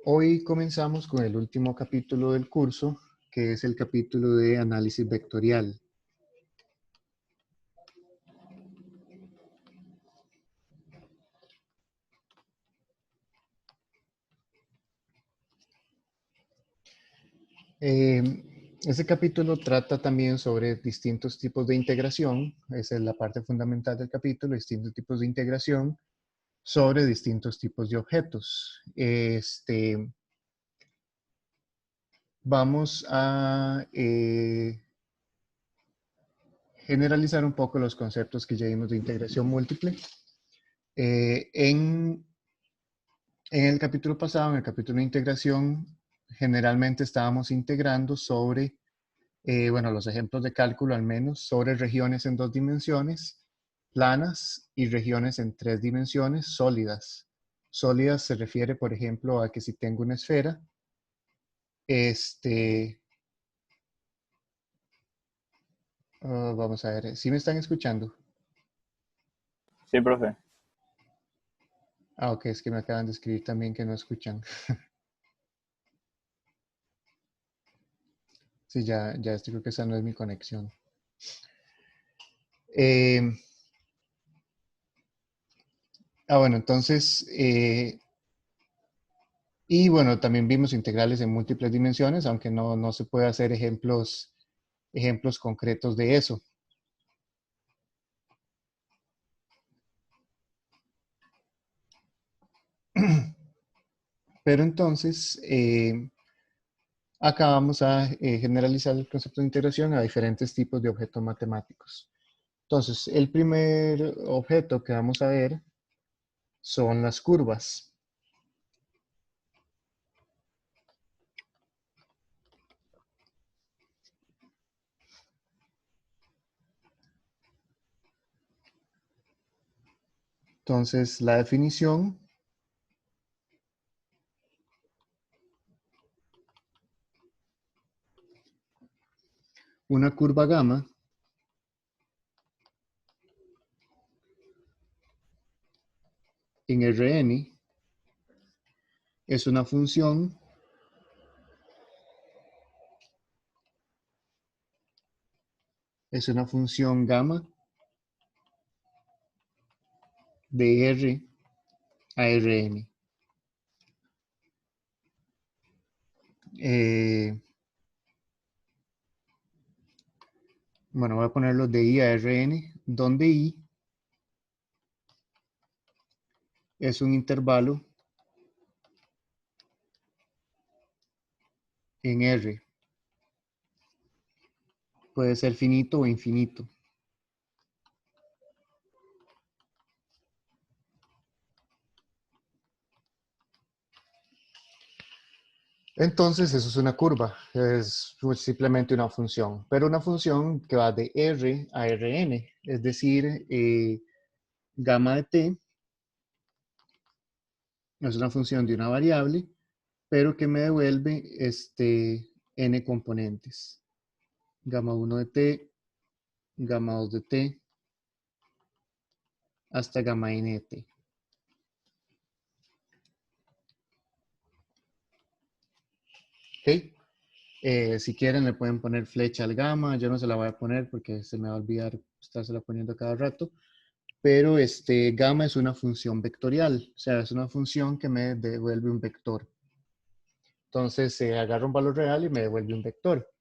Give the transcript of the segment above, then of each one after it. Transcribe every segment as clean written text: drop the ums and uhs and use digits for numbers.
Hoy comenzamos con el último capítulo del curso, que es el capítulo de análisis vectorial. Este capítulo trata también sobre distintos tipos de integración. Esa es la parte fundamental del capítulo, distintos tipos de integración sobre distintos tipos de objetos. Vamos a generalizar un poco los conceptos que ya vimos de integración múltiple. En el capítulo pasado, en el capítulo de integración, generalmente estábamos integrando sobre, los ejemplos de cálculo al menos, sobre regiones en 2 dimensiones, planas, y regiones en 3 dimensiones, sólidas. Sólidas se refiere, por ejemplo, a que si tengo una esfera, vamos a ver, ¿sí me están escuchando? Sí, profe. Ah, ok, es que me acaban de escribir también que no escuchan. Sí, ya creo que esa no es mi conexión. Bueno, entonces, y bueno, también vimos integrales en múltiples dimensiones, aunque no se puede hacer ejemplos concretos de eso. Pero entonces, acá vamos a generalizar el concepto de integración a diferentes tipos de objetos matemáticos. Entonces, el primer objeto que vamos a ver son las curvas. Entonces, la definición una curva gamma en Rn es una función gamma de R a Rn. Bueno, voy a ponerlo de I a Rn, donde I es un intervalo en R. Puede ser finito o infinito. Entonces, eso es una curva, es simplemente una función, pero una función que va de R a Rn, es decir, gamma de t es una función de una variable, pero que me devuelve n componentes. Gamma 1 de t, gamma 2 de t, hasta gamma n de t. ¿Ok? Si quieren le pueden poner flecha al gamma, yo no se la voy a poner porque se me va a olvidar estársela poniendo cada rato, pero gamma es una función vectorial, o sea, es una función que me devuelve un vector. Entonces se agarra un valor real y me devuelve un vector.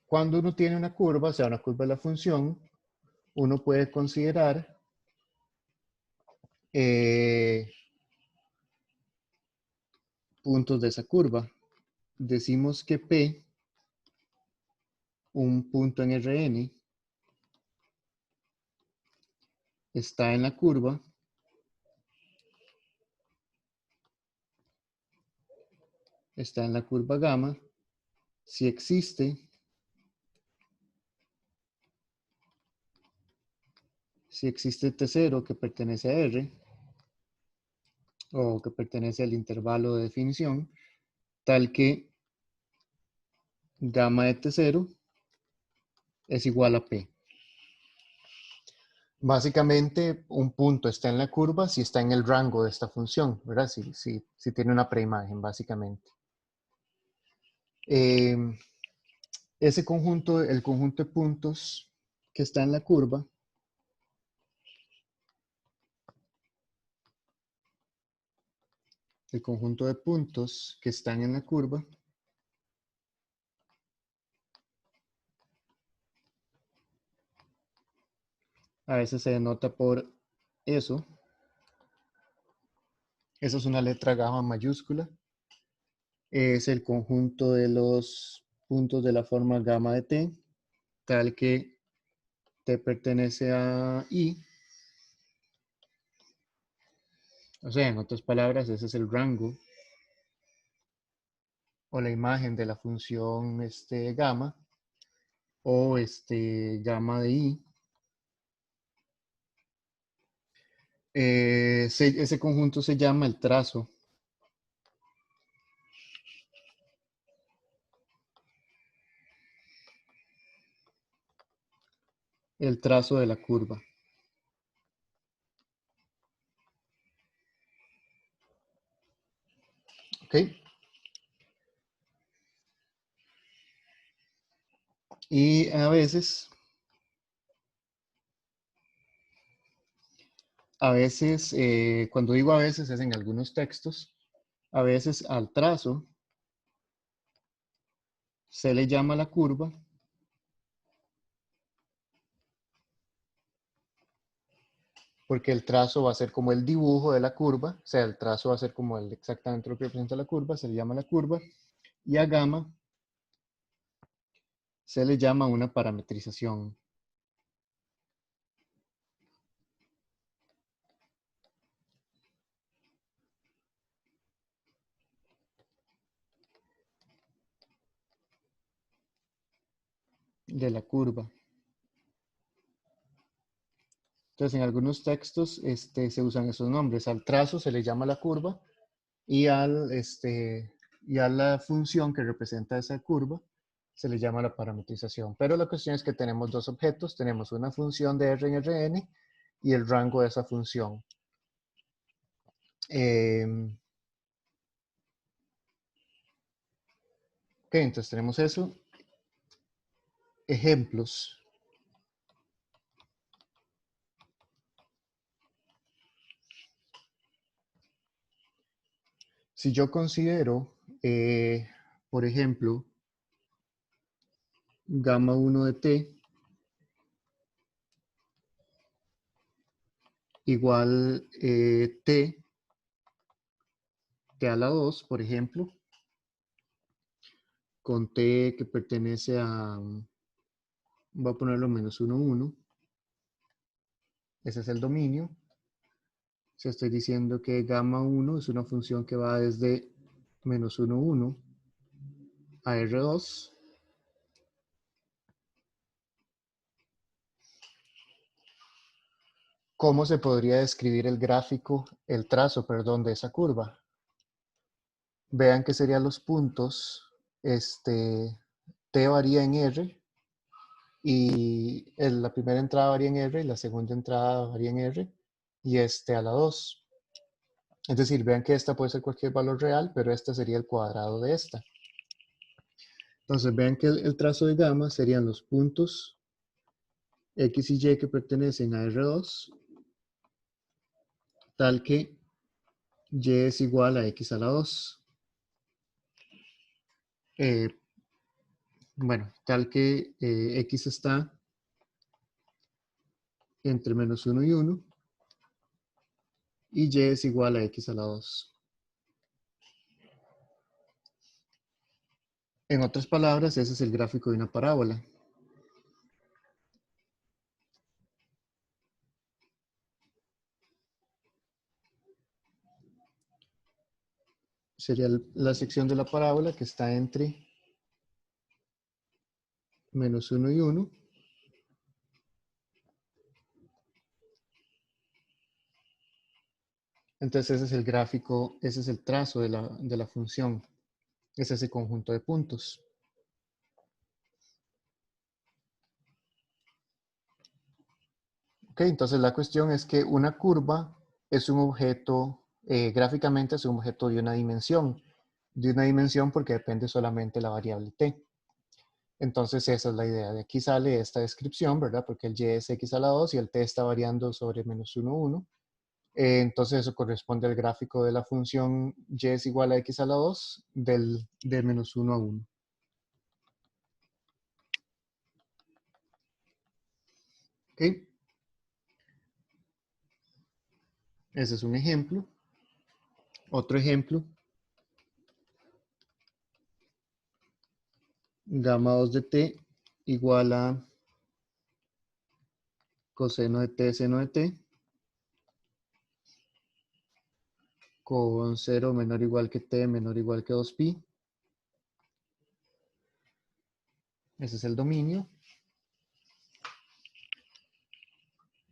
Cuando uno tiene una curva, o sea, una curva de la función, uno puede considerar puntos de esa curva. Decimos que P, un punto en Rn, está en la curva gamma, si existe T0 que pertenece a R, o que pertenece al intervalo de definición, tal que gamma de T0 es igual a P. Básicamente, un punto está en la curva si está en el rango de esta función, ¿verdad? Si tiene una preimagen, básicamente. Ese conjunto, el conjunto de puntos que está en la curva, el conjunto de puntos que están en la curva, a veces se denota por eso. Esa es una letra gamma mayúscula. Es el conjunto de los puntos de la forma gamma de t, tal que t pertenece a i. O sea, en otras palabras, ese es el rango o la imagen de la función gamma o gamma de i. Ese conjunto se llama el trazo. El trazo de la curva. ¿Ok? Y a veces, cuando digo a veces es en algunos textos, a veces al trazo se le llama la curva porque el trazo va a ser como el dibujo de la curva, o sea, el trazo va a ser como exactamente lo que representa la curva, se le llama la curva, y a gamma se le llama una parametrización. De la curva. Entonces, en algunos textos se usan esos nombres. Al trazo se le llama la curva y, y a la función que representa esa curva se le llama la parametrización. Pero la cuestión es que tenemos dos objetos. Tenemos una función de R en Rn y el rango de esa función. Ok, entonces tenemos eso. Ejemplos. Si yo considero, por ejemplo, gamma 1 de t igual t a la 2, por ejemplo, con t que pertenece a, voy a ponerlo menos 1, 1. Ese es el dominio. Si estoy diciendo que gamma 1 es una función que va desde menos 1, 1 a R2. ¿Cómo se podría describir el gráfico, el trazo, perdón, de esa curva? Vean que serían los puntos, t varía en R, y la primera entrada varía en R, y la segunda entrada varía en R, y a la 2. Es decir, vean que esta puede ser cualquier valor real, pero este sería el cuadrado de esta. Entonces vean que el trazo de gamma serían los puntos X y Y que pertenecen a R2, tal que Y es igual a X a la 2. Bueno, tal que X está entre menos 1 y 1, y Y es igual a X a la 2. En otras palabras, ese es el gráfico de una parábola. Sería la sección de la parábola que está entre menos 1 y 1. Entonces ese es el gráfico, ese es el trazo de la función. Es ese conjunto de puntos. Ok, entonces la cuestión es que una curva es un objeto, gráficamente es un objeto de una dimensión. De una dimensión porque depende solamente de la variable t. Entonces esa es la idea. De aquí sale esta descripción, ¿verdad? Porque el y es x a la 2 y el t está variando sobre menos 1, 1. Entonces eso corresponde al gráfico de la función y es igual a x a la 2 de menos 1 a 1. ¿Ok? Ese es un ejemplo. Otro ejemplo. Gamma 2 de t igual a coseno de t seno de t con 0 menor o igual que t menor o igual que 2pi. Ese es el dominio.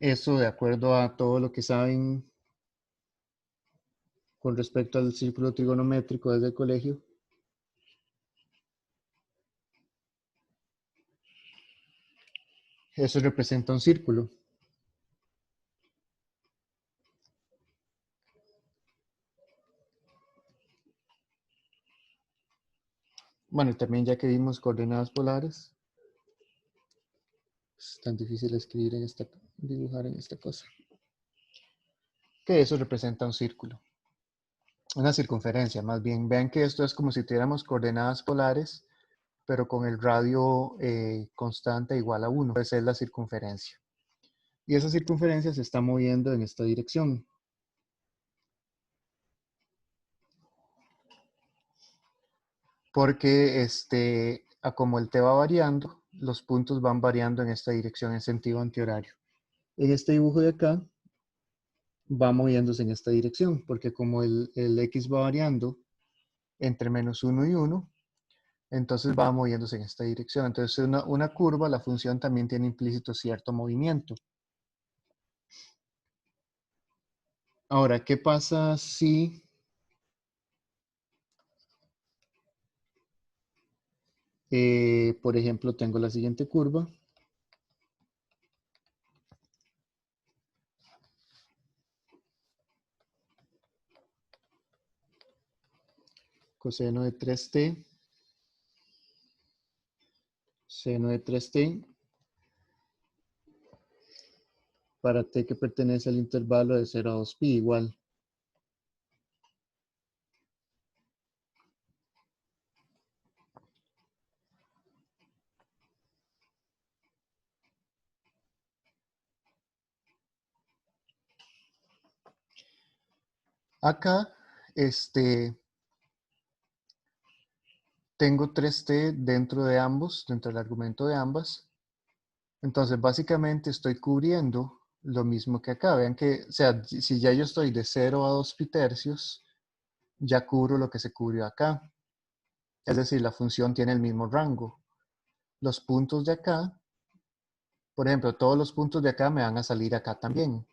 Eso de acuerdo a todo lo que saben con respecto al círculo trigonométrico desde el colegio. Eso representa un círculo. Bueno, y también ya que vimos coordenadas polares, es tan difícil escribir en esta, dibujar en esta cosa. Que eso representa un círculo. Una circunferencia, más bien. Vean que esto es como si tuviéramos coordenadas polares, pero con el radio constante igual a 1. Esa es la circunferencia. Y esa circunferencia se está moviendo en esta dirección. Porque a como el t va variando, los puntos van variando en esta dirección en sentido antihorario. En este dibujo de acá va moviéndose en esta dirección, porque como el x va variando entre menos 1 y 1, entonces va moviéndose en esta dirección. Entonces una curva, la función también tiene implícito cierto movimiento. Ahora, ¿qué pasa si por ejemplo, tengo la siguiente curva? Coseno de 3t, seno de 3t, para t que pertenece al intervalo de 0 a 2pi igual. Acá, tengo 3t dentro de ambos, dentro del argumento de ambas. Entonces, básicamente estoy cubriendo lo mismo que acá. Vean que, o sea, si ya yo estoy de 0 a 2 pi tercios, ya cubro lo que se cubrió acá. Es decir, la función tiene el mismo rango. Los puntos de acá, por ejemplo, todos los puntos de acá me van a salir acá también.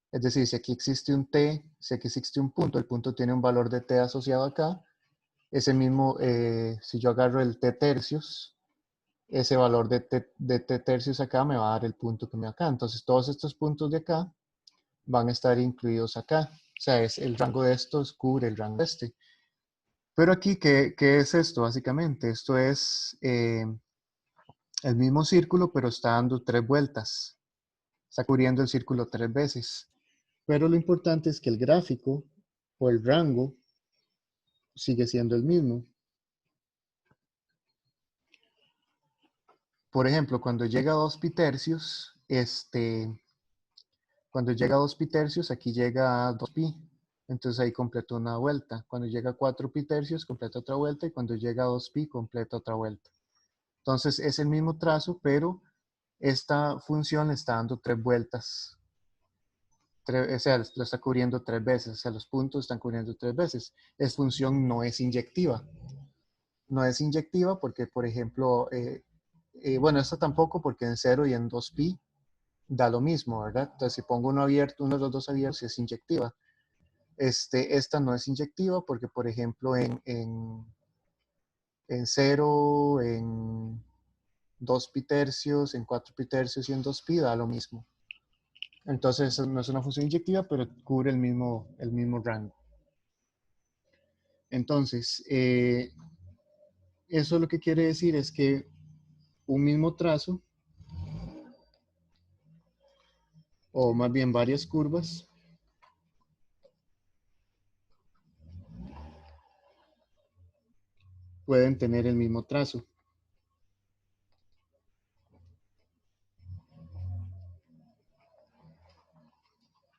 Es decir, si aquí existe un t, si aquí existe un punto, el punto tiene un valor de t asociado acá. Ese mismo, si yo agarro el t tercios, ese valor de t tercios acá me va a dar el punto que me da acá. Entonces, todos estos puntos de acá van a estar incluidos acá. O sea, es el rango de estos cubre el rango de este. Pero aquí, ¿qué es esto básicamente? Esto es el mismo círculo, pero está dando 3 vueltas. Está cubriendo el círculo 3 veces. Pero lo importante es que el gráfico o el rango sigue siendo el mismo. Por ejemplo, cuando llega a 2 pi tercios, cuando llega a 2 pi tercios, aquí llega a 2 pi. Entonces ahí completa una vuelta. Cuando llega a 4 pi tercios, completa otra vuelta. Y cuando llega a 2 pi, completa otra vuelta. Entonces es el mismo trazo, pero esta función le está dando 3 vueltas. O sea, lo está cubriendo 3 veces. O sea, los puntos están cubriendo 3 veces. Esta función no es inyectiva. No es inyectiva porque, por ejemplo, bueno, esta tampoco porque en 0 y en 2 pi da lo mismo, ¿verdad? Entonces, si pongo uno abierto, uno de los dos abiertos, es inyectiva. Esta no es inyectiva porque, por ejemplo, en 0, en 2 pi tercios, en 4 pi tercios y en 2 pi da lo mismo. Entonces no es una función inyectiva, pero cubre el mismo rango. Entonces, eso lo que quiere decir es que un mismo trazo, o más bien varias curvas, pueden tener el mismo trazo.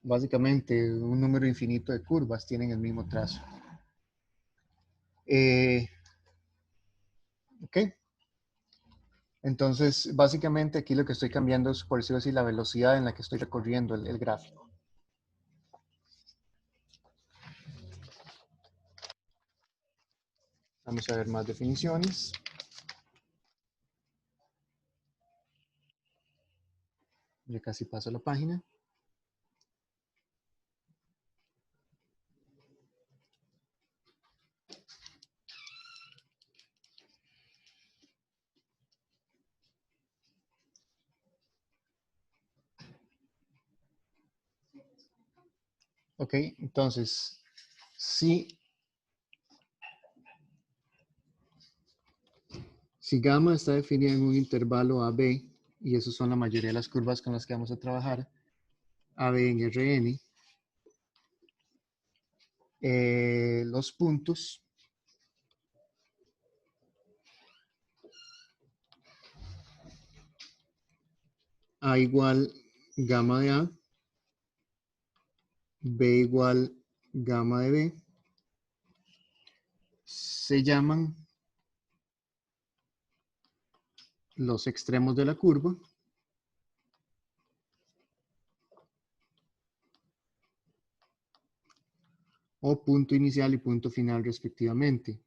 Básicamente, un número infinito de curvas tienen el mismo trazo. Ok. Entonces, básicamente aquí lo que estoy cambiando es, por decirlo así, la velocidad en la que estoy recorriendo el gráfico. Vamos a ver más definiciones. Ya casi paso la página. Ok, entonces, si gamma está definida en un intervalo AB, y esas son la mayoría de las curvas con las que vamos a trabajar, AB en Rn, los puntos A igual gamma de A, B igual gamma de B, se llaman los extremos de la curva o punto inicial y punto final respectivamente.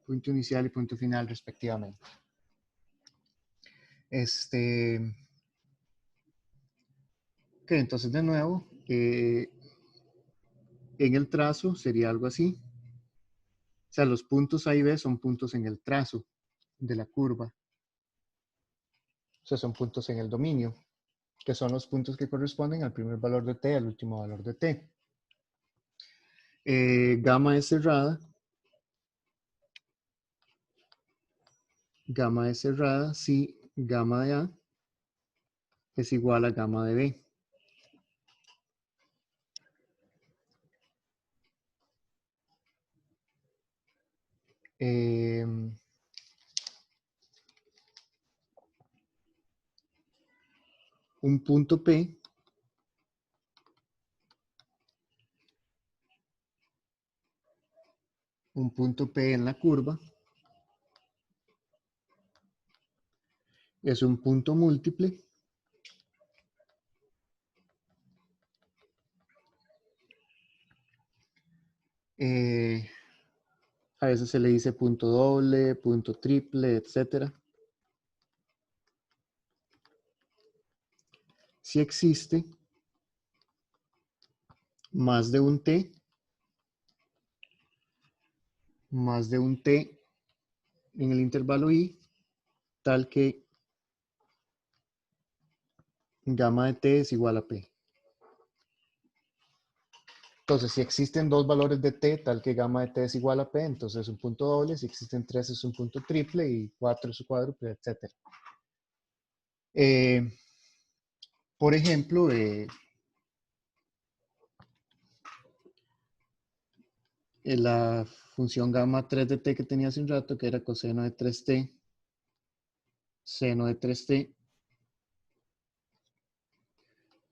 Punto inicial y punto final respectivamente. Ok, entonces de nuevo, en el trazo sería algo así. O sea, los puntos A y B son puntos en el trazo de la curva. O sea, son puntos en el dominio, que son los puntos que corresponden al primer valor de t, al último valor de t. Gamma es cerrada. Gamma es cerrada si gamma de A es igual a gamma de B. Un punto P en la curva es un punto múltiple a veces se le dice punto doble, punto triple, etc. Si existe más de un t en el intervalo i, tal que gamma de t es igual a p. Entonces, si existen dos valores de t, tal que gamma de t es igual a p, entonces es un punto doble. Si existen tres, es un punto triple, y cuatro es un cuádruple, etc. Por ejemplo, la función gamma 3 de t que tenía hace un rato, que era coseno de 3t, seno de 3t,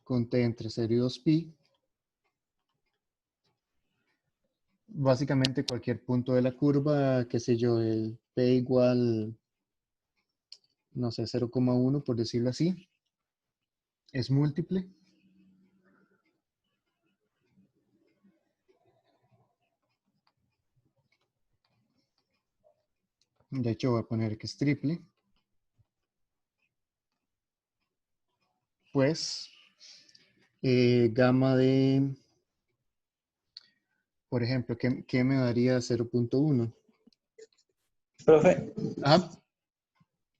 con t entre 0 y 2pi. Básicamente cualquier punto de la curva, qué sé yo, el p igual, no sé, 0,1 por decirlo así, es múltiple. De hecho, voy a poner que es triple. Pues gamma de por ejemplo, ¿qué me daría 0.1? Profe, Ah,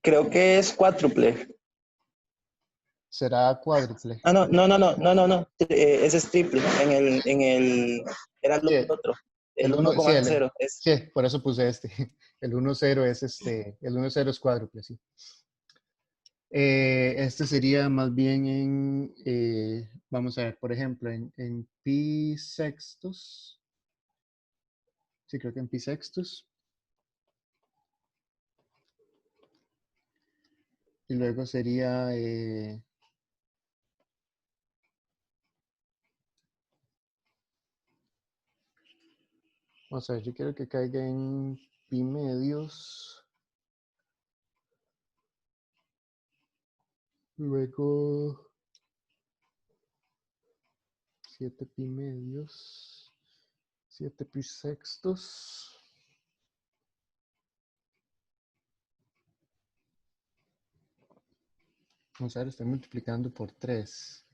creo que es cuádruple. será cuádruple. Ah, no. Ese es triple. Era Sí, lo otro. El el uno 1, sí, coma cero. sí, por eso puse este. El 1,0 es el 1,0 es cuádruple, sí. Este sería más bien vamos a ver, por ejemplo, en pi sextos. Sí, creo que en pi sextos. Y luego sería, vamos a ver, yo quiero que caiga en pi medios. Luego 7 pi medios. 7 pi sextos. Vamos a ver, estoy multiplicando por 3.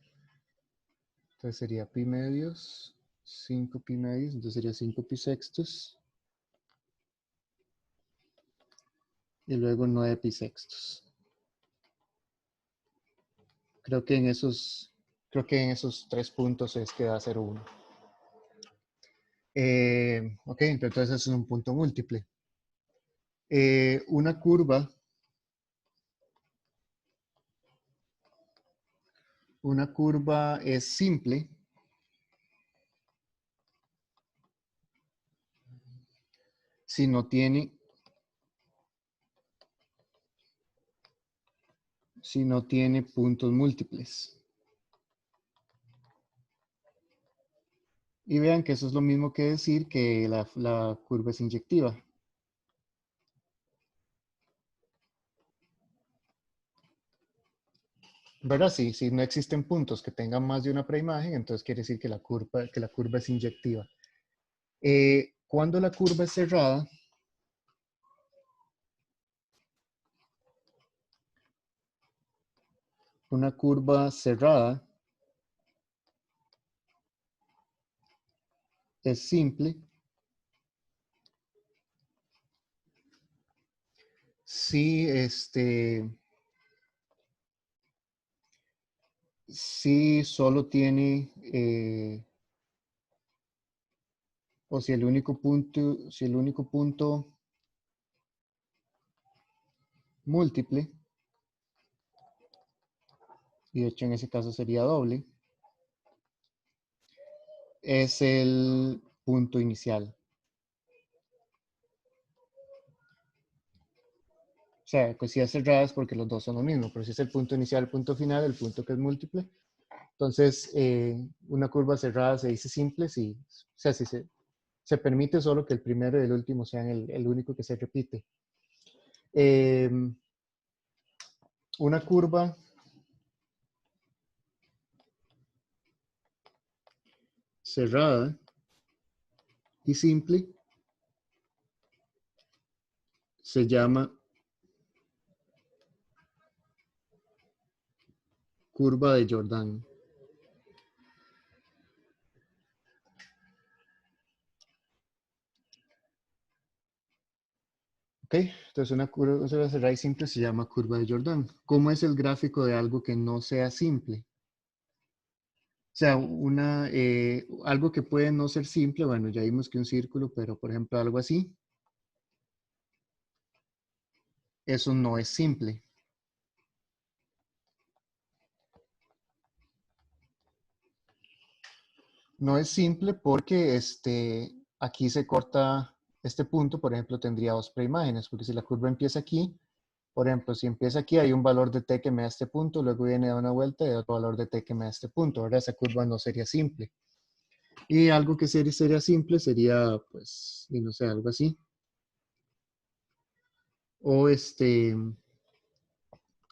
Entonces sería pi medios, 5 pi medios, entonces sería 5 pi sextos. Y luego 9 pi sextos. Creo que en esos 3 puntos es que da 0,1. Ok, entonces eso es un punto múltiple. Una curva es simple si no tiene puntos múltiples. Y vean que eso es lo mismo que decir que la curva es inyectiva. ¿Verdad? Sí, si no existen puntos que tengan más de una preimagen, entonces quiere decir que la curva es inyectiva. Cuando la curva es cerrada, una curva cerrada es simple si solo tiene, o si el único punto múltiple, y de hecho en ese caso sería doble, es el punto inicial. O sea, pues si es cerrada es porque los dos son lo mismo, pero si es el punto inicial, el punto final, el punto que es múltiple. Entonces, una curva cerrada se dice simple si se permite solo que el primero y el último sean el único que se repite. Una curva cerrada y simple se llama curva de Jordan. ¿Ok? Entonces una curva cerrada y simple se llama curva de Jordan. ¿Cómo es el gráfico de algo que no sea simple? O sea, algo que puede no ser simple, bueno, ya vimos que un círculo, pero por ejemplo algo así, eso no es simple. No es simple porque aquí se corta este punto, por ejemplo, tendría dos preimágenes, porque si la curva empieza aquí, por ejemplo, si empieza aquí, hay un valor de t que me da este punto, luego viene a una vuelta y hay otro valor de t que me da este punto, ¿verdad? Esa curva no sería simple. Y algo que sería simple sería, pues, y no sé, algo así. O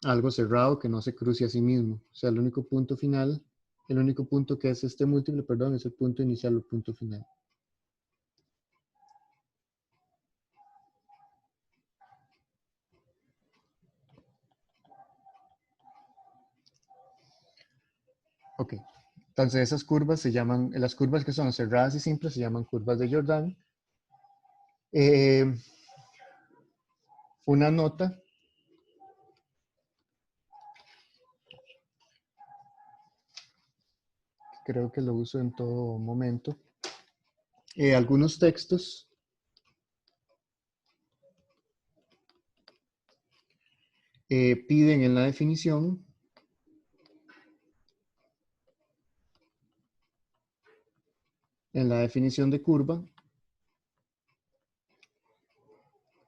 algo cerrado que no se cruce a sí mismo. O sea, el único punto final, el único punto que es este múltiple, perdón, es el punto inicial o el punto final. Ok. Entonces esas curvas se llaman, las curvas que son cerradas y simples se llaman curvas de Jordan. Una nota. Creo que lo uso en todo momento. Algunos textos piden en la definición de curva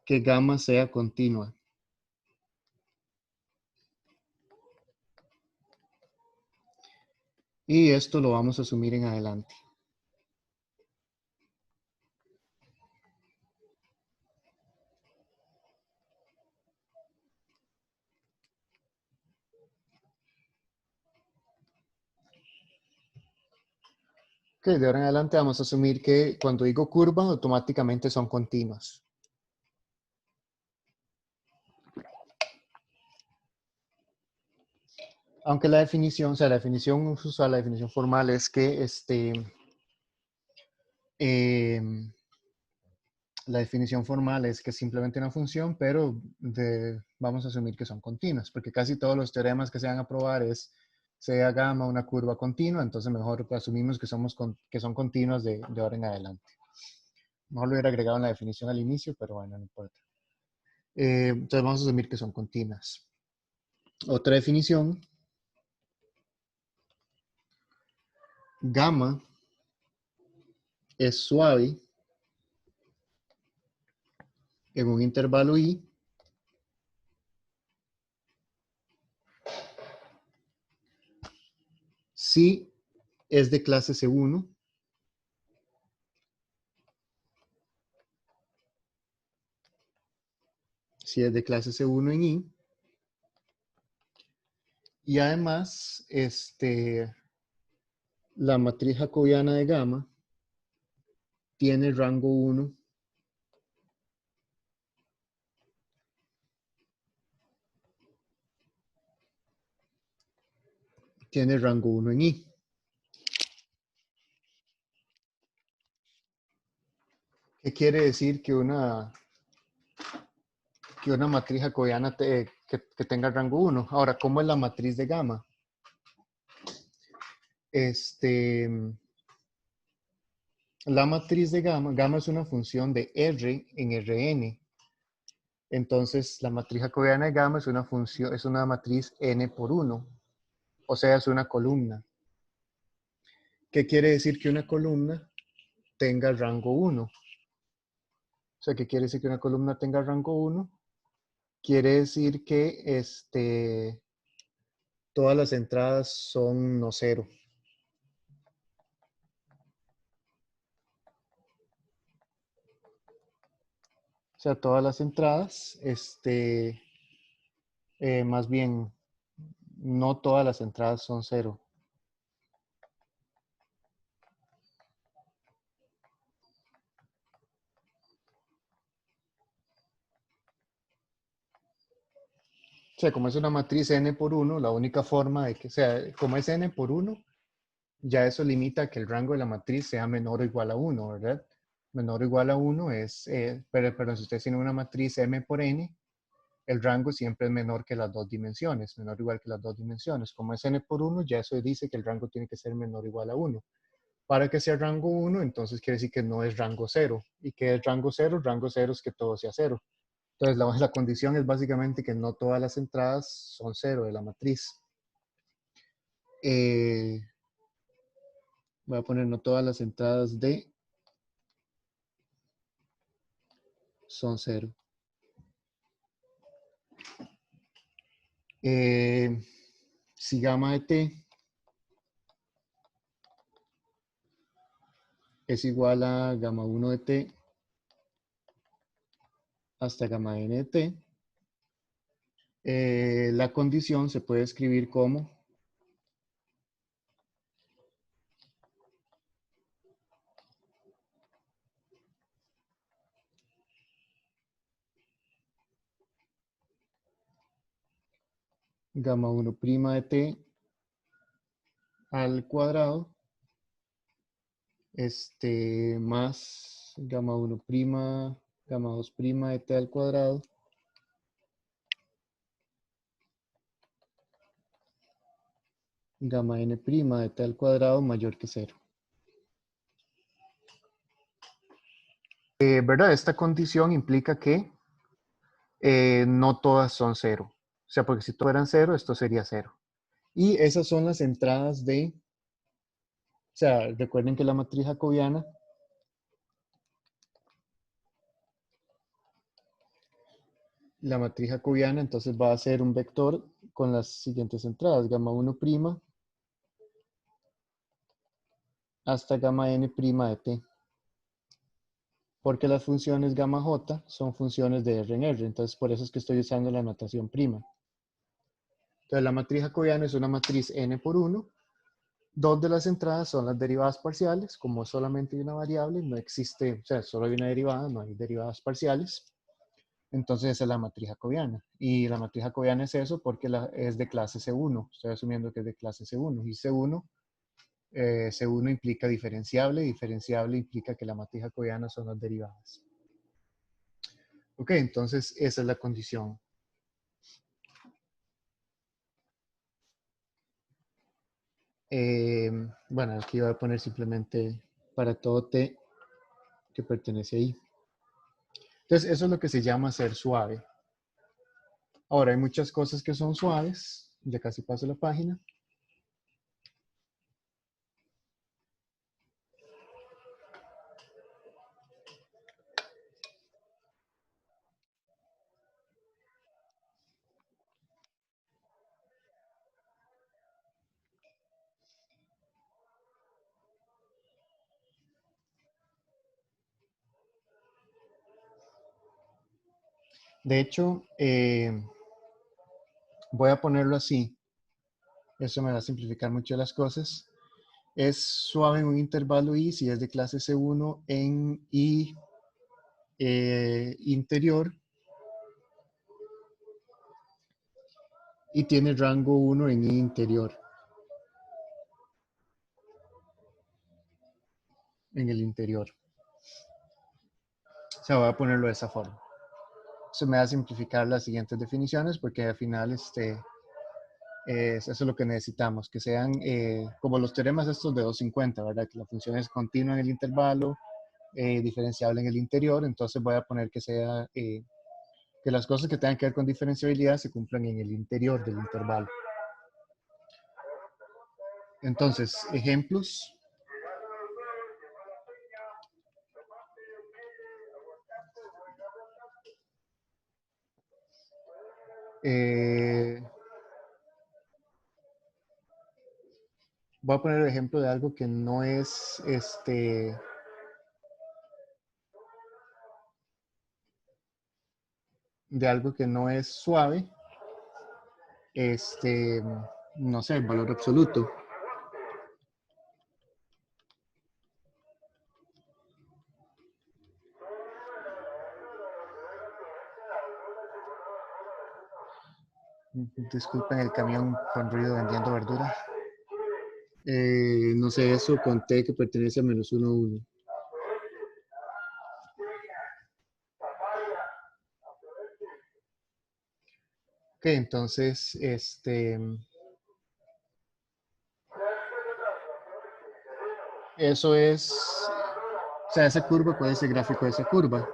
que gamma sea continua. Y esto lo vamos a asumir en adelante. Ok, de ahora en adelante vamos a asumir que cuando digo curva, automáticamente son continuas. Aunque la definición, o sea, la definición usual, la definición formal es que la definición formal es que es simplemente una función, pero vamos a asumir que son continuas, porque casi todos los teoremas que se van a probar es sea gamma una curva continua, entonces mejor asumimos que son continuas de ahora en adelante. Mejor lo hubiera agregado en la definición al inicio, pero bueno, no importa. Entonces vamos a asumir que son continuas. Otra definición, gamma es suave en un intervalo i si es de clase C1 si es de clase C1 en i, y además la matriz jacobiana de gamma tiene rango 1 en i. ¿Qué quiere decir que una matriz jacobiana que tenga rango 1? Ahora, ¿cómo es la matriz de gamma? La matriz de gamma es una función de R en Rn. Entonces, la matriz jacobiana de gamma es una matriz n por 1. O sea, es una columna. ¿Qué quiere decir que una columna tenga rango 1? O sea, ¿qué quiere decir que una columna tenga rango 1? Quiere decir que todas las entradas son no cero. O sea, todas las entradas, más bien, no todas las entradas son cero. O sea, como es una matriz n por 1, la única forma de que, o sea, como es n por 1, ya eso limita que el rango de la matriz sea menor o igual a 1, ¿verdad? Menor o igual a 1 es, pero si ustedes tienen una matriz m por n, el rango siempre es menor que las dos dimensiones, menor o igual que las dos dimensiones. Como es n por 1, ya eso dice que el rango tiene que ser menor o igual a 1. Para que sea rango 1, entonces quiere decir que no es rango 0. ¿Y qué es rango 0? Rango 0 es que todo sea 0. Entonces, la condición es básicamente que no todas las entradas son 0 de la matriz. Voy a poner no todas las entradas D son 0. Si gamma de T es igual a gamma 1 de T hasta gamma n de T, la condición se puede escribir como gamma 1' de T al cuadrado más gamma 1 prima, gamma 2 prima de t al cuadrado gamma n prima de t al cuadrado mayor que 0. ¿Verdad? Esta condición implica que no todas son 0. O sea, porque si todas eran 0, esto sería 0. Y esas son las entradas de... O sea, recuerden que la matriz jacobiana entonces va a ser un vector con las siguientes entradas, gamma 1 prima hasta gamma n prima de t. Porque las funciones gamma j son funciones de R en R, entonces por eso es que estoy usando la notación prima. Entonces la matriz jacobiana es una matriz n por 1, donde las entradas son las derivadas parciales, como solamente hay una variable, no existe, o sea, solo hay una derivada, no hay derivadas parciales. Entonces esa es la matriz jacobiana. Y la matriz jacobiana es eso porque es de clase C1. Estoy asumiendo que es de clase C1. Y C1 implica diferenciable. Diferenciable implica que la matriz jacobiana son las derivadas. Ok, entonces esa es la condición. Bueno, aquí voy a poner simplemente para todo T que pertenece ahí. Entonces eso es lo que se llama ser suave. Ahora, hay muchas cosas que son suaves. Ya casi paso la página. De hecho, voy a ponerlo así. Eso me va a simplificar mucho las cosas. Es suave en un intervalo I si es de clase C1 en I interior y tiene rango 1 en I interior. En el interior. O sea, voy a ponerlo de esa forma. Eso me va a simplificar las siguientes definiciones porque al final eso es lo que necesitamos, que sean como los teoremas estos de 250, ¿verdad? Que la función es continua en el intervalo, diferenciable en el interior, entonces voy a poner que sea que las cosas que tengan que ver con diferenciabilidad se cumplan en el interior del intervalo. Entonces, ejemplos. Voy a poner el ejemplo de algo que no es de algo que no es suave. No sé, el valor absoluto. Disculpen el camión con ruido vendiendo verdura. No sé, eso con T que pertenece a menos 1, 1. Ok, entonces, eso es, o sea, esa curva, ¿cuál es el gráfico de esa curva?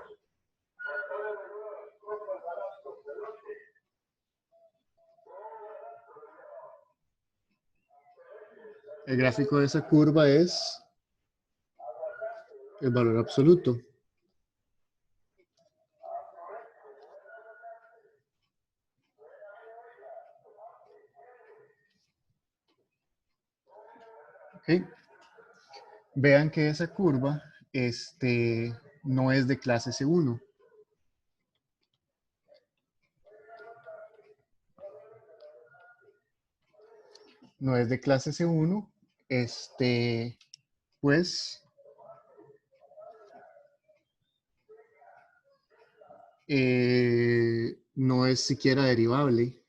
El gráfico de esa curva es el valor absoluto. Ok. Vean que esa curva no es de clase C1. No es de clase C1. Pues no es siquiera derivable.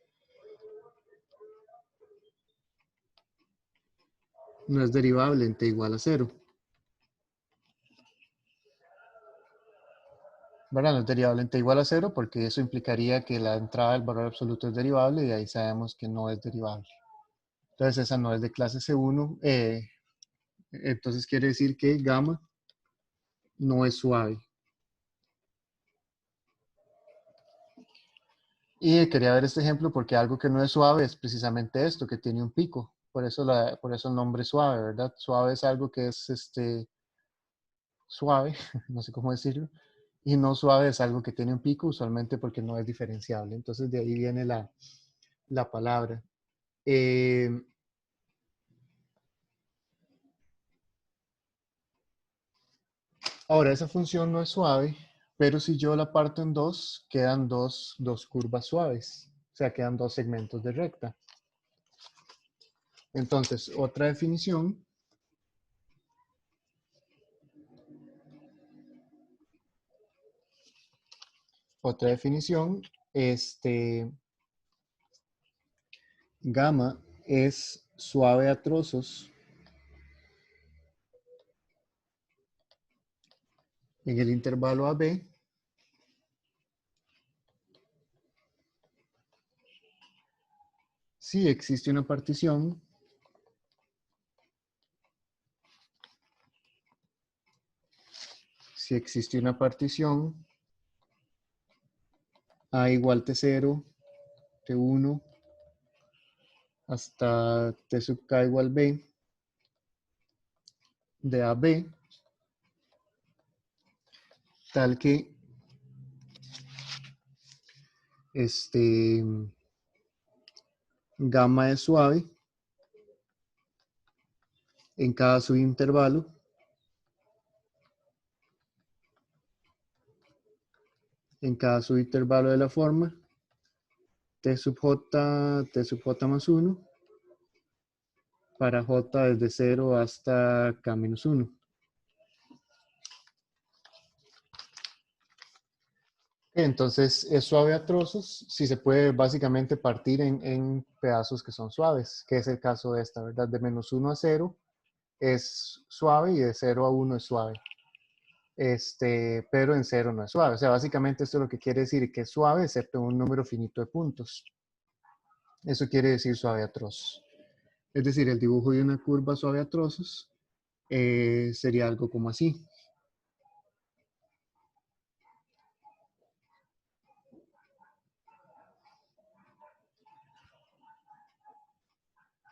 no es derivable en t igual a 0. ¿Verdad? No es derivable en t igual a 0 porque eso implicaría que la entrada del valor absoluto es derivable y ahí sabemos que no es derivable. Entonces esa no es de clase C1. Entonces quiere decir que gamma no es suave. Y quería ver este ejemplo porque algo que no es suave es precisamente esto, que tiene un pico. Por eso el nombre suave, ¿verdad? Suave es algo que es suave, no sé cómo decirlo. Y no suave es algo que tiene un pico, usualmente porque no es diferenciable. Entonces de ahí viene la palabra. Ahora, esa función no es suave, pero si yo la parto en dos, quedan dos curvas suaves. O sea, quedan dos segmentos de recta. Entonces, otra definición. Otra definición, gamma es suave a trozos en el intervalo AB si existe una partición A igual T0, T1 hasta T sub K igual B de AB, tal que gamma es suave en cada subintervalo de la forma T sub J más 1 para J desde 0 hasta K menos 1. Entonces es suave a trozos si se puede básicamente partir en pedazos que son suaves, que es el caso de esta, ¿verdad? De menos 1 a 0 es suave y de 0 a 1 es suave. Pero en 0 no es suave. O sea, básicamente esto es lo que quiere decir que es suave excepto un número finito de puntos. Eso quiere decir suave a trozos. Es decir, el dibujo de una curva suave a trozos sería algo como así.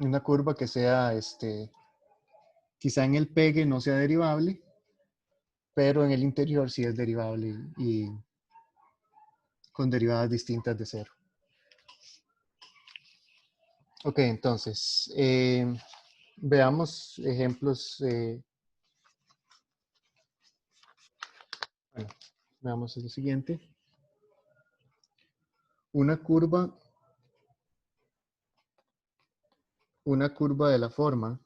Una curva que sea, quizá en el pegue no sea derivable, pero en el interior sí es derivable y con derivadas distintas de 0. Ok, entonces, veamos ejemplos. Bueno, veamos lo siguiente. Una curva de la forma.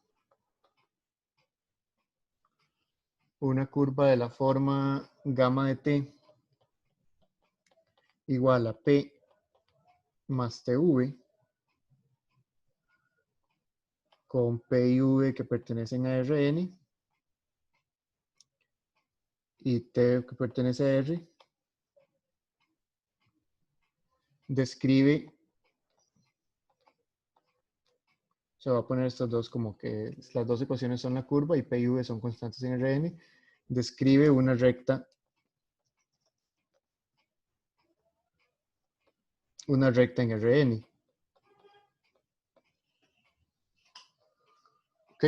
Una curva de la forma gamma de t igual a p más tv con p y v que pertenecen a Rn y t que pertenece a R, describe, se va a poner estos dos como que las dos ecuaciones son la curva y p y v son constantes en Rn, describe una recta en Rn. ¿Ok?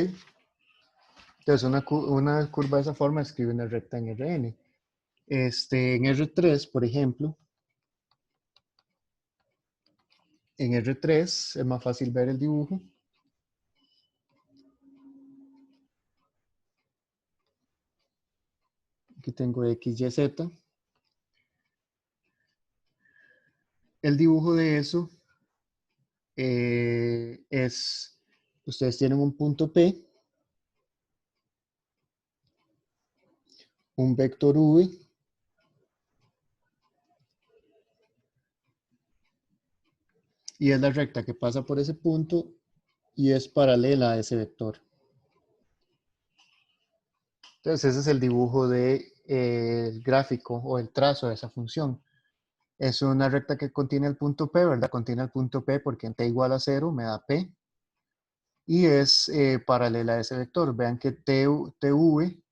Entonces, una curva de esa forma escribe una recta en Rn. En R3, por ejemplo, en R3 es más fácil ver el dibujo. Aquí tengo X, Y, Z. El dibujo de eso es, ustedes tienen un punto P, un vector V, y es la recta que pasa por ese punto y es paralela a ese vector. Entonces ese es el dibujo del gráfico o el trazo de esa función. Es una recta que contiene el punto P, ¿verdad? Contiene el punto P porque en t igual a 0 me da P. Y es paralela a ese vector. Vean que TV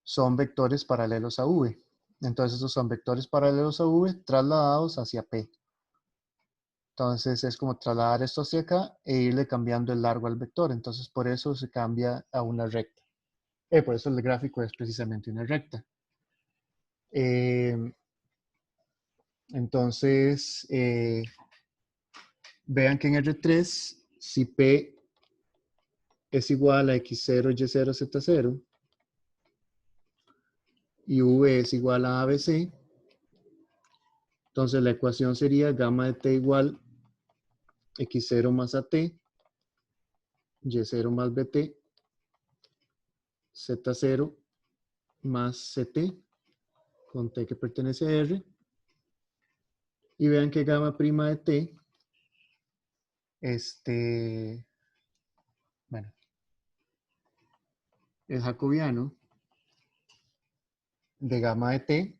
son vectores paralelos a V. Entonces esos son vectores paralelos a V trasladados hacia P. Entonces es como trasladar esto hacia acá e irle cambiando el largo al vector. Entonces por eso se cambia a una recta. Por eso el gráfico es precisamente una recta. Entonces, vean que en R3, si P es igual a X0, Y0, Z0 y V es igual a ABC, entonces la ecuación sería gamma de T igual X0 más AT, Y0 más BT, Z0 más CT, con T que pertenece a R. Y vean que gamma prima de T, bueno, el jacobiano de gamma de T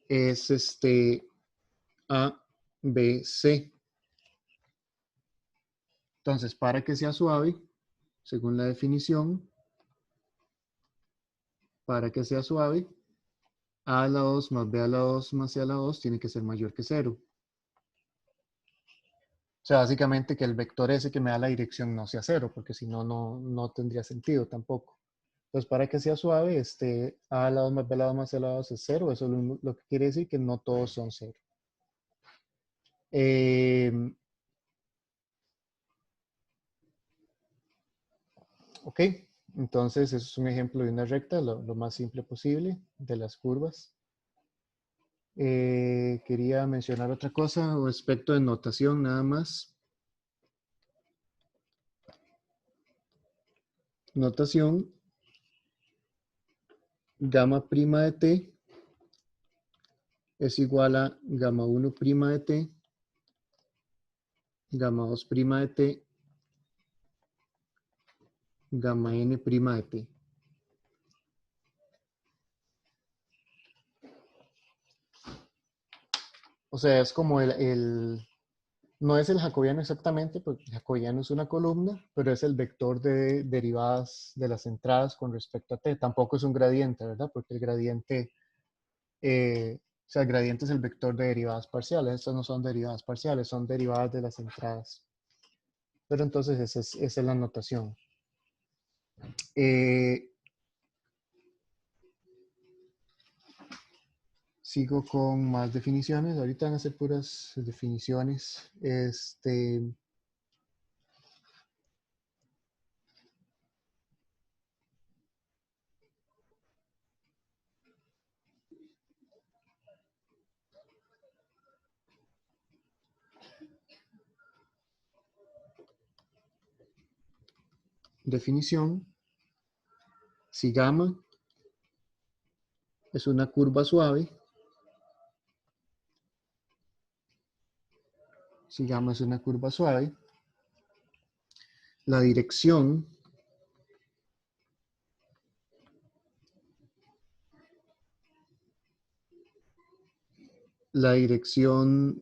es A, B, C. Entonces, para que sea suave, según la definición, para que sea suave, A a la 2 más B a la 2 más C a la 2 tiene que ser mayor que 0. O sea, básicamente que el vector ese que me da la dirección no sea 0, porque si no, no tendría sentido tampoco. Entonces, para que sea suave, A a la 2 más B a la 2 más C a la 2 es 0. Eso es lo que quiere decir que no todos son 0. Ok, entonces eso es un ejemplo de una recta, lo más simple posible, de las curvas. Quería mencionar otra cosa respecto de notación nada más. Notación, gamma prima de t es igual a gamma 1 prima de t, gamma 2 prima de t, gamma n prima de t. O sea, es como no es el jacobiano exactamente, porque el jacobiano es una columna, pero es el vector de derivadas de las entradas con respecto a t. Tampoco es un gradiente, ¿verdad? Porque el gradiente, o sea, el gradiente es el vector de derivadas parciales. Estas no son derivadas parciales, son derivadas de las entradas. Pero entonces esa es la notación. Sigo con más definiciones. Ahorita van a ser puras definiciones. Definición. Si gamma es una curva suave, si gamma es una curva suave, la dirección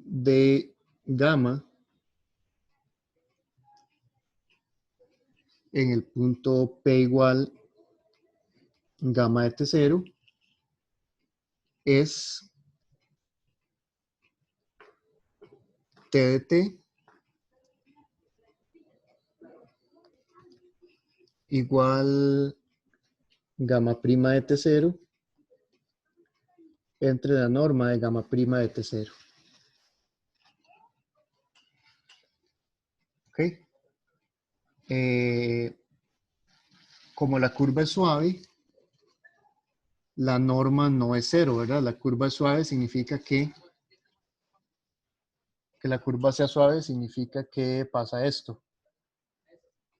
de gamma en el punto P igual gamma de T0 es T de T igual gamma prima de T0 entre la norma de gamma prima de T0. ¿Ok? Como la curva es suave, la norma no es 0, ¿verdad? La curva es suave significa que la curva sea suave significa que pasa esto.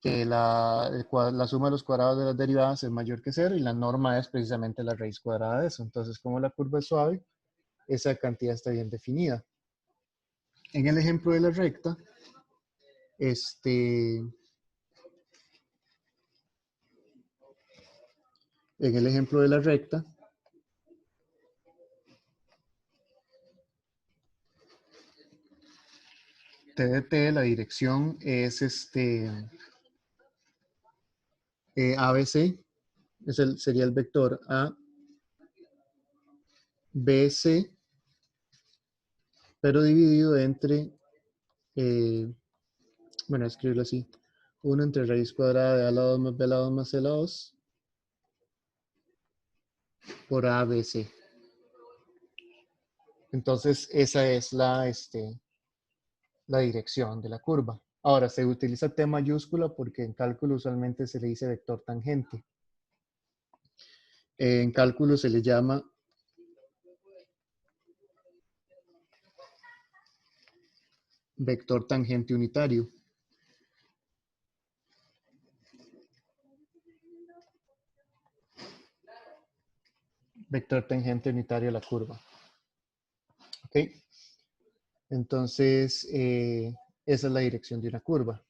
Que la suma de los cuadrados de las derivadas es mayor que 0 y la norma es precisamente la raíz cuadrada de eso. Entonces, como la curva es suave, esa cantidad está bien definida. En el ejemplo de la recta, en el ejemplo de la recta, T de T, la dirección es ABC, sería el vector A, B, C, pero dividido entre, bueno, escribirlo así, 1 entre raíz cuadrada de A a la 2 más B a la 2 más C a la 2 por ABC. Entonces, esa es la dirección de la curva. Ahora, se utiliza T mayúscula porque en cálculo usualmente se le dice vector tangente. En cálculo se le llama vector tangente unitario. Vector tangente unitario a la curva. ¿Ok? Entonces, esa es la dirección de una curva.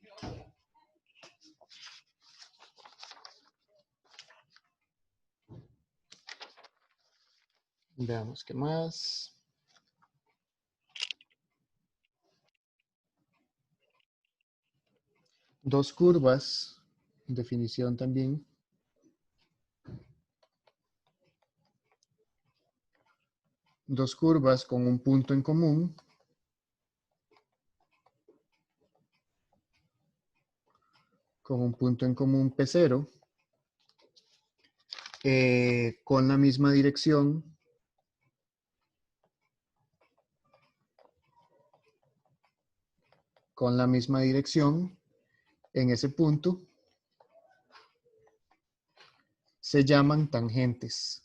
Veamos qué más. Dos curvas, definición también. Dos curvas con un punto en común. Con un punto en común P0. Con la misma dirección. Con la misma dirección en ese punto. Se llaman tangentes.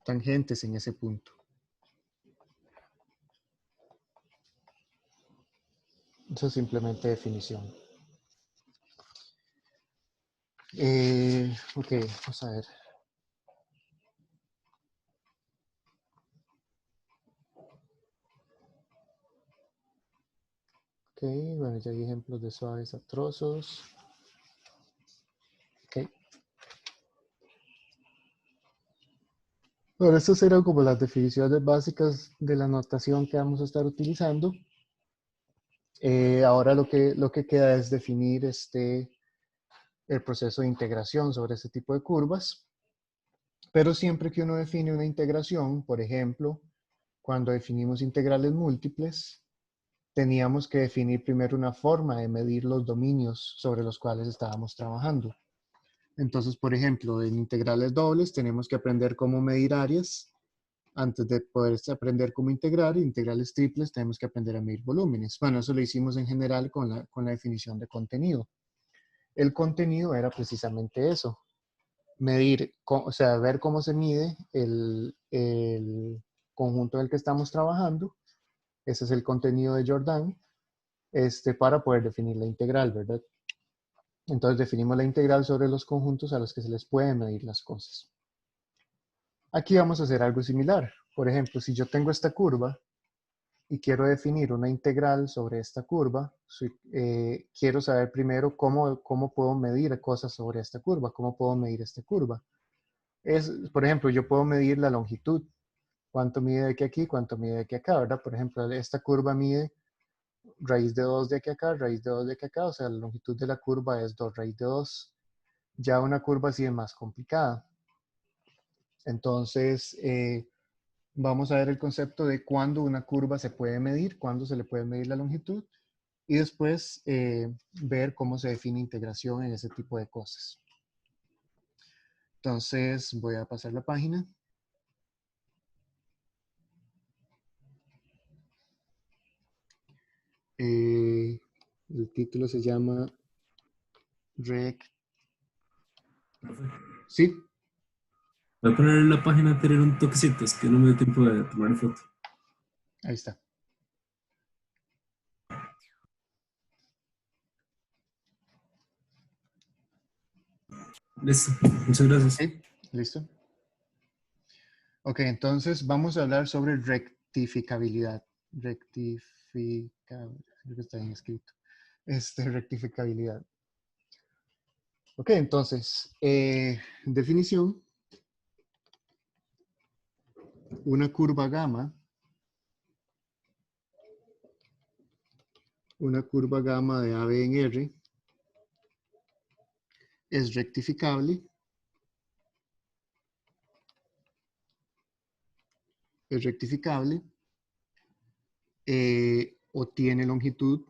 Tangentes en ese punto. Eso es simplemente definición. Ok, vamos a ver. Ok, bueno, ya hay ejemplos de suaves a trozos. Ok. Bueno, estas eran como las definiciones básicas de la notación que vamos a estar utilizando. Ahora lo que queda es definir el proceso de integración sobre este tipo de curvas. Pero siempre que uno define una integración, por ejemplo, cuando definimos integrales múltiples, teníamos que definir primero una forma de medir los dominios sobre los cuales estábamos trabajando. Entonces, por ejemplo, en integrales dobles tenemos que aprender cómo medir áreas antes de poder aprender cómo integrar. Integrales triples tenemos que aprender a medir volúmenes. Bueno, eso lo hicimos en general con la definición de contenido. El contenido era precisamente eso. Medir, o sea, ver cómo se mide el conjunto en el que estamos trabajando. Ese es el contenido de Jordan, para poder definir la integral, ¿verdad? Entonces definimos la integral sobre los conjuntos a los que se les puede medir las cosas. Aquí vamos a hacer algo similar. Por ejemplo, si yo tengo esta curva y quiero definir una integral sobre esta curva, quiero saber primero cómo puedo medir cosas sobre esta curva, cómo puedo medir esta curva. Por ejemplo, yo puedo medir la longitud. ¿Cuánto mide de aquí a aquí? ¿Cuánto mide de aquí a acá? ¿Verdad? Por ejemplo, esta curva mide raíz de 2 de aquí a acá, raíz de 2 de aquí a acá. O sea, la longitud de la curva es 2 raíz de 2. Ya una curva así es más complicada. Entonces, vamos a ver el concepto de cuándo una curva se puede medir, cuándo se le puede medir la longitud, y después ver cómo se define integración en ese tipo de cosas. Entonces, voy a pasar la página. El título se llama ¿Sí? Voy a poner en la página anterior un toquecito, es que no me dio tiempo de tomar foto. Ahí está. Listo, muchas gracias. ¿Sí? ¿Listo? Ok, entonces vamos a hablar sobre rectificabilidad. Creo que está bien escrito. rectificabilidad. Ok, entonces, definición. Una curva gamma de AB en R es rectificable. O tiene longitud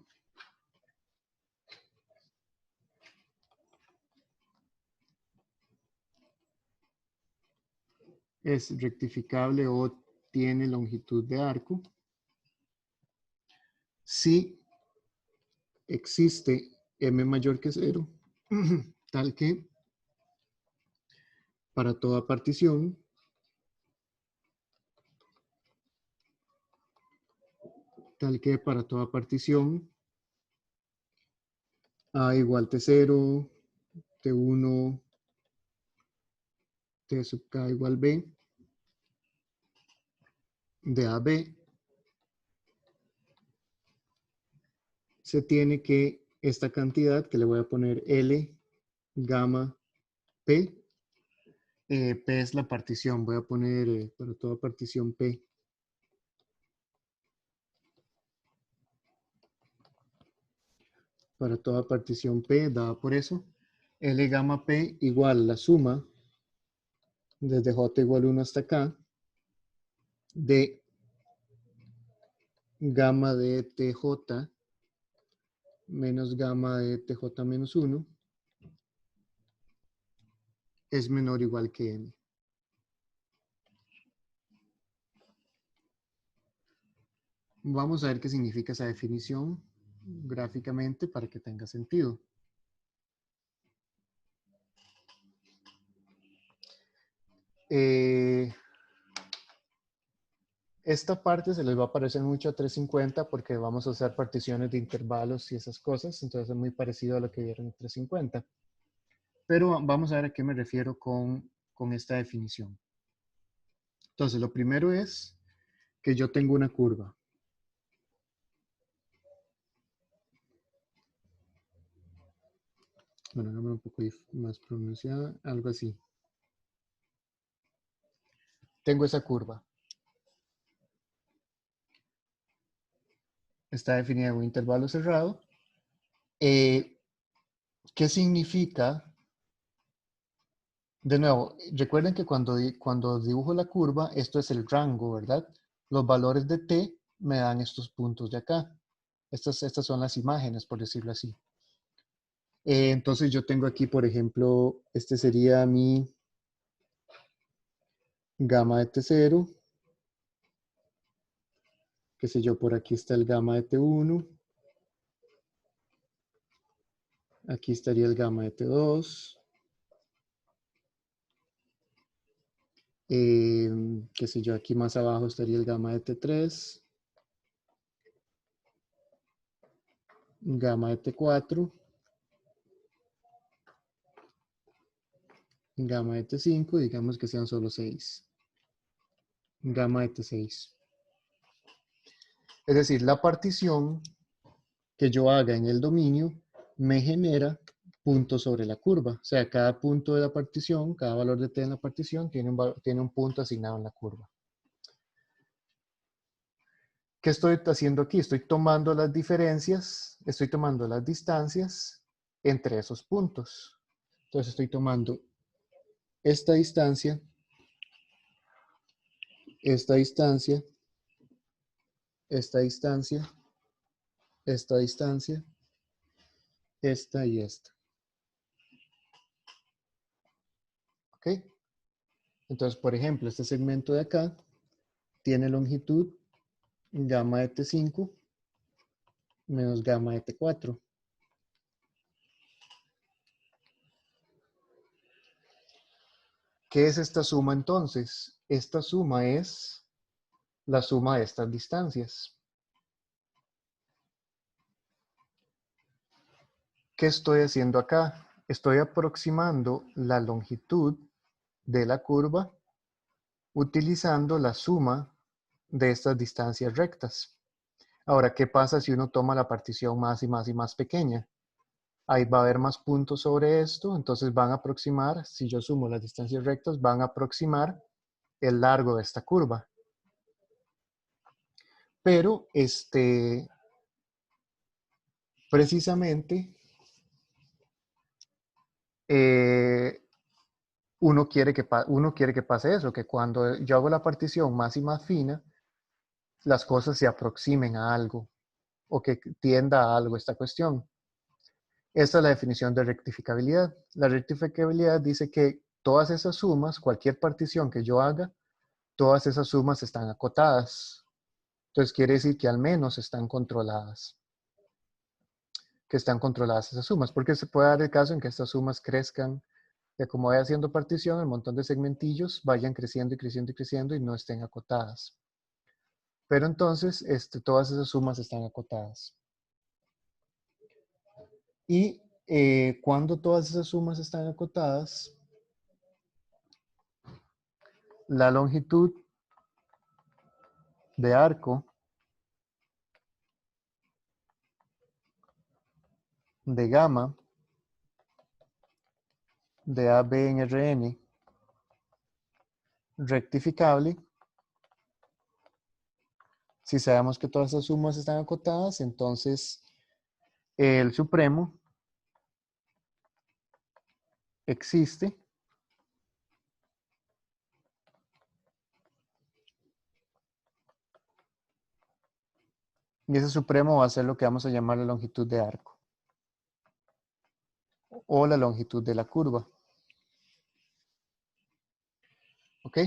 o tiene longitud de arco si existe m mayor que 0, tal que para toda partición A igual T0, T1, T sub K igual B, de AB, se tiene que esta cantidad, que le voy a poner L, gamma, P, P es la partición, voy a poner para toda partición P. Para toda partición P dada por eso, L gamma P igual la suma desde J igual 1 hasta acá de gamma de TJ menos gamma de TJ menos 1 es menor o igual que n. Vamos a ver qué significa esa definición gráficamente para que tenga sentido. Esta parte se les va a parecer mucho a 350 porque vamos a usar particiones de intervalos y esas cosas, entonces es muy parecido a lo que vieron en 350. Pero vamos a ver a qué me refiero con esta definición. Entonces, lo primero es que yo tengo una curva. Bueno, hagámoslo un poco más pronunciada, algo así. Tengo esa curva. Está definida en un intervalo cerrado. ¿Qué significa? De nuevo, recuerden que cuando dibujo la curva, esto es el rango, ¿verdad? Los valores de t me dan estos puntos de acá. Estas son las imágenes, por decirlo así. Entonces yo tengo aquí, por ejemplo, este sería mi gamma de T0. Qué sé yo, por aquí está el gamma de T1. Aquí estaría el gamma de T2. Qué sé yo, aquí más abajo estaría el gamma de T3. Gamma de T4. Gamma de T5, digamos que sean solo 6. Gamma de T6. Es decir, la partición que yo haga en el dominio me genera puntos sobre la curva. O sea, cada punto de la partición, cada valor de t en la partición tiene un punto asignado en la curva. ¿Qué estoy haciendo aquí? Estoy tomando las diferencias, estoy tomando las distancias entre esos puntos. Entonces estoy tomando esta distancia, esta distancia, esta distancia, esta distancia, esta y esta. ¿Ok? Entonces, por ejemplo, este segmento de acá tiene longitud gamma de T5 menos gamma de T4. ¿Qué es esta suma entonces? Esta suma es la suma de estas distancias. ¿Qué estoy haciendo acá? Estoy aproximando la longitud de la curva utilizando la suma de estas distancias rectas. Ahora, ¿qué pasa si uno toma la partición más y más y más pequeña? Ahí va a haber más puntos sobre esto, entonces van a aproximar, si yo sumo las distancias rectas, van a aproximar el largo de esta curva. Pero, precisamente, uno quiere que pase eso, que cuando yo hago la partición más y más fina, las cosas se aproximen a algo, o que tienda a algo esta cuestión. Esta es la definición de rectificabilidad. La rectificabilidad dice que todas esas sumas, cualquier partición que yo haga, todas esas sumas están acotadas. Entonces quiere decir que al menos están controladas. Que están controladas esas sumas. Porque se puede dar el caso en que estas sumas crezcan, que como vaya haciendo partición, el montón de segmentillos vayan creciendo y creciendo y creciendo y no estén acotadas. Pero entonces todas esas sumas están acotadas. Y cuando todas esas sumas están acotadas, la longitud de arco de gamma de AB en Rn rectificable, si sabemos que todas esas sumas están acotadas, entonces el supremo existe y ese supremo va a ser lo que vamos a llamar la longitud de arco o la longitud de la curva. ¿Ok?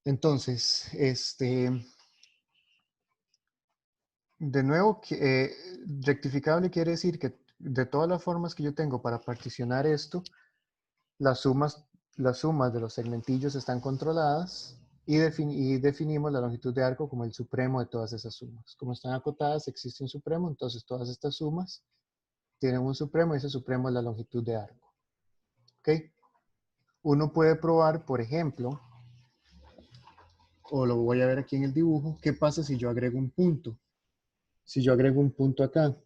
Entonces, de nuevo, rectificable quiere decir que de todas las formas que yo tengo para particionar esto, las sumas de los segmentillos están controladas y definimos la longitud de arco como el supremo de todas esas sumas. Como están acotadas, existe un supremo, entonces todas estas sumas tienen un supremo y ese supremo es la longitud de arco. ¿Ok? Uno puede probar, por ejemplo, o lo voy a ver aquí en el dibujo, ¿qué pasa si yo agrego un punto? Si yo agrego un punto acá.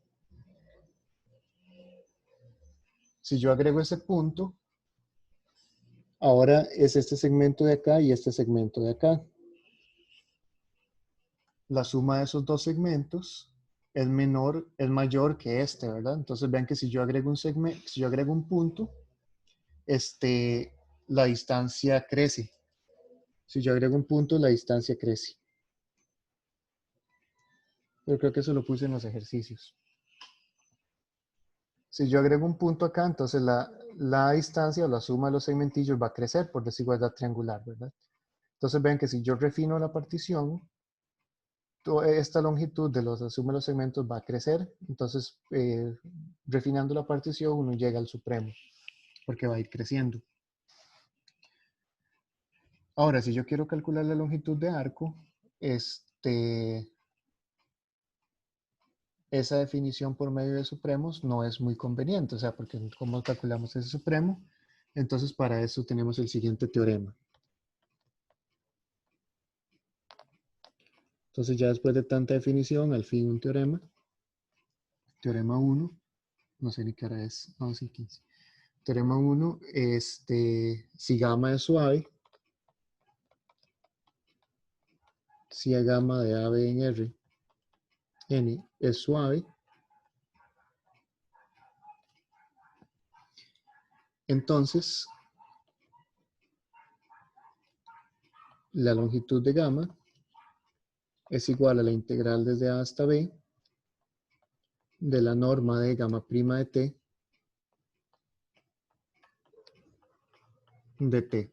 Si yo agrego ese punto, ahora es este segmento de acá y este segmento de acá. La suma de esos dos segmentos es mayor que este, ¿verdad? Entonces vean que si yo agrego un segmento, si yo agrego un punto, la distancia crece. Si yo agrego un punto, la distancia crece. Yo creo que eso lo puse en los ejercicios. Si yo agrego un punto acá, entonces la distancia o la suma de los segmentillos va a crecer por desigualdad triangular, ¿verdad? Entonces ven que si yo refino la partición, esta longitud de la suma de los segmentos va a crecer. Entonces, refinando la partición, uno llega al supremo, porque va a ir creciendo. Ahora, si yo quiero calcular la longitud de arco, esa definición por medio de supremos no es muy conveniente, o sea, porque ¿cómo calculamos ese supremo? Entonces, para eso tenemos el siguiente teorema. Entonces, ya después de tanta definición, al fin un teorema. Teorema 1, no sé ni qué hora es, 11:15. Teorema 1, si gamma es suave, si a gamma de AB en R, N es suave, entonces la longitud de gamma es igual a la integral desde A hasta B de la norma de gamma prima de T de T.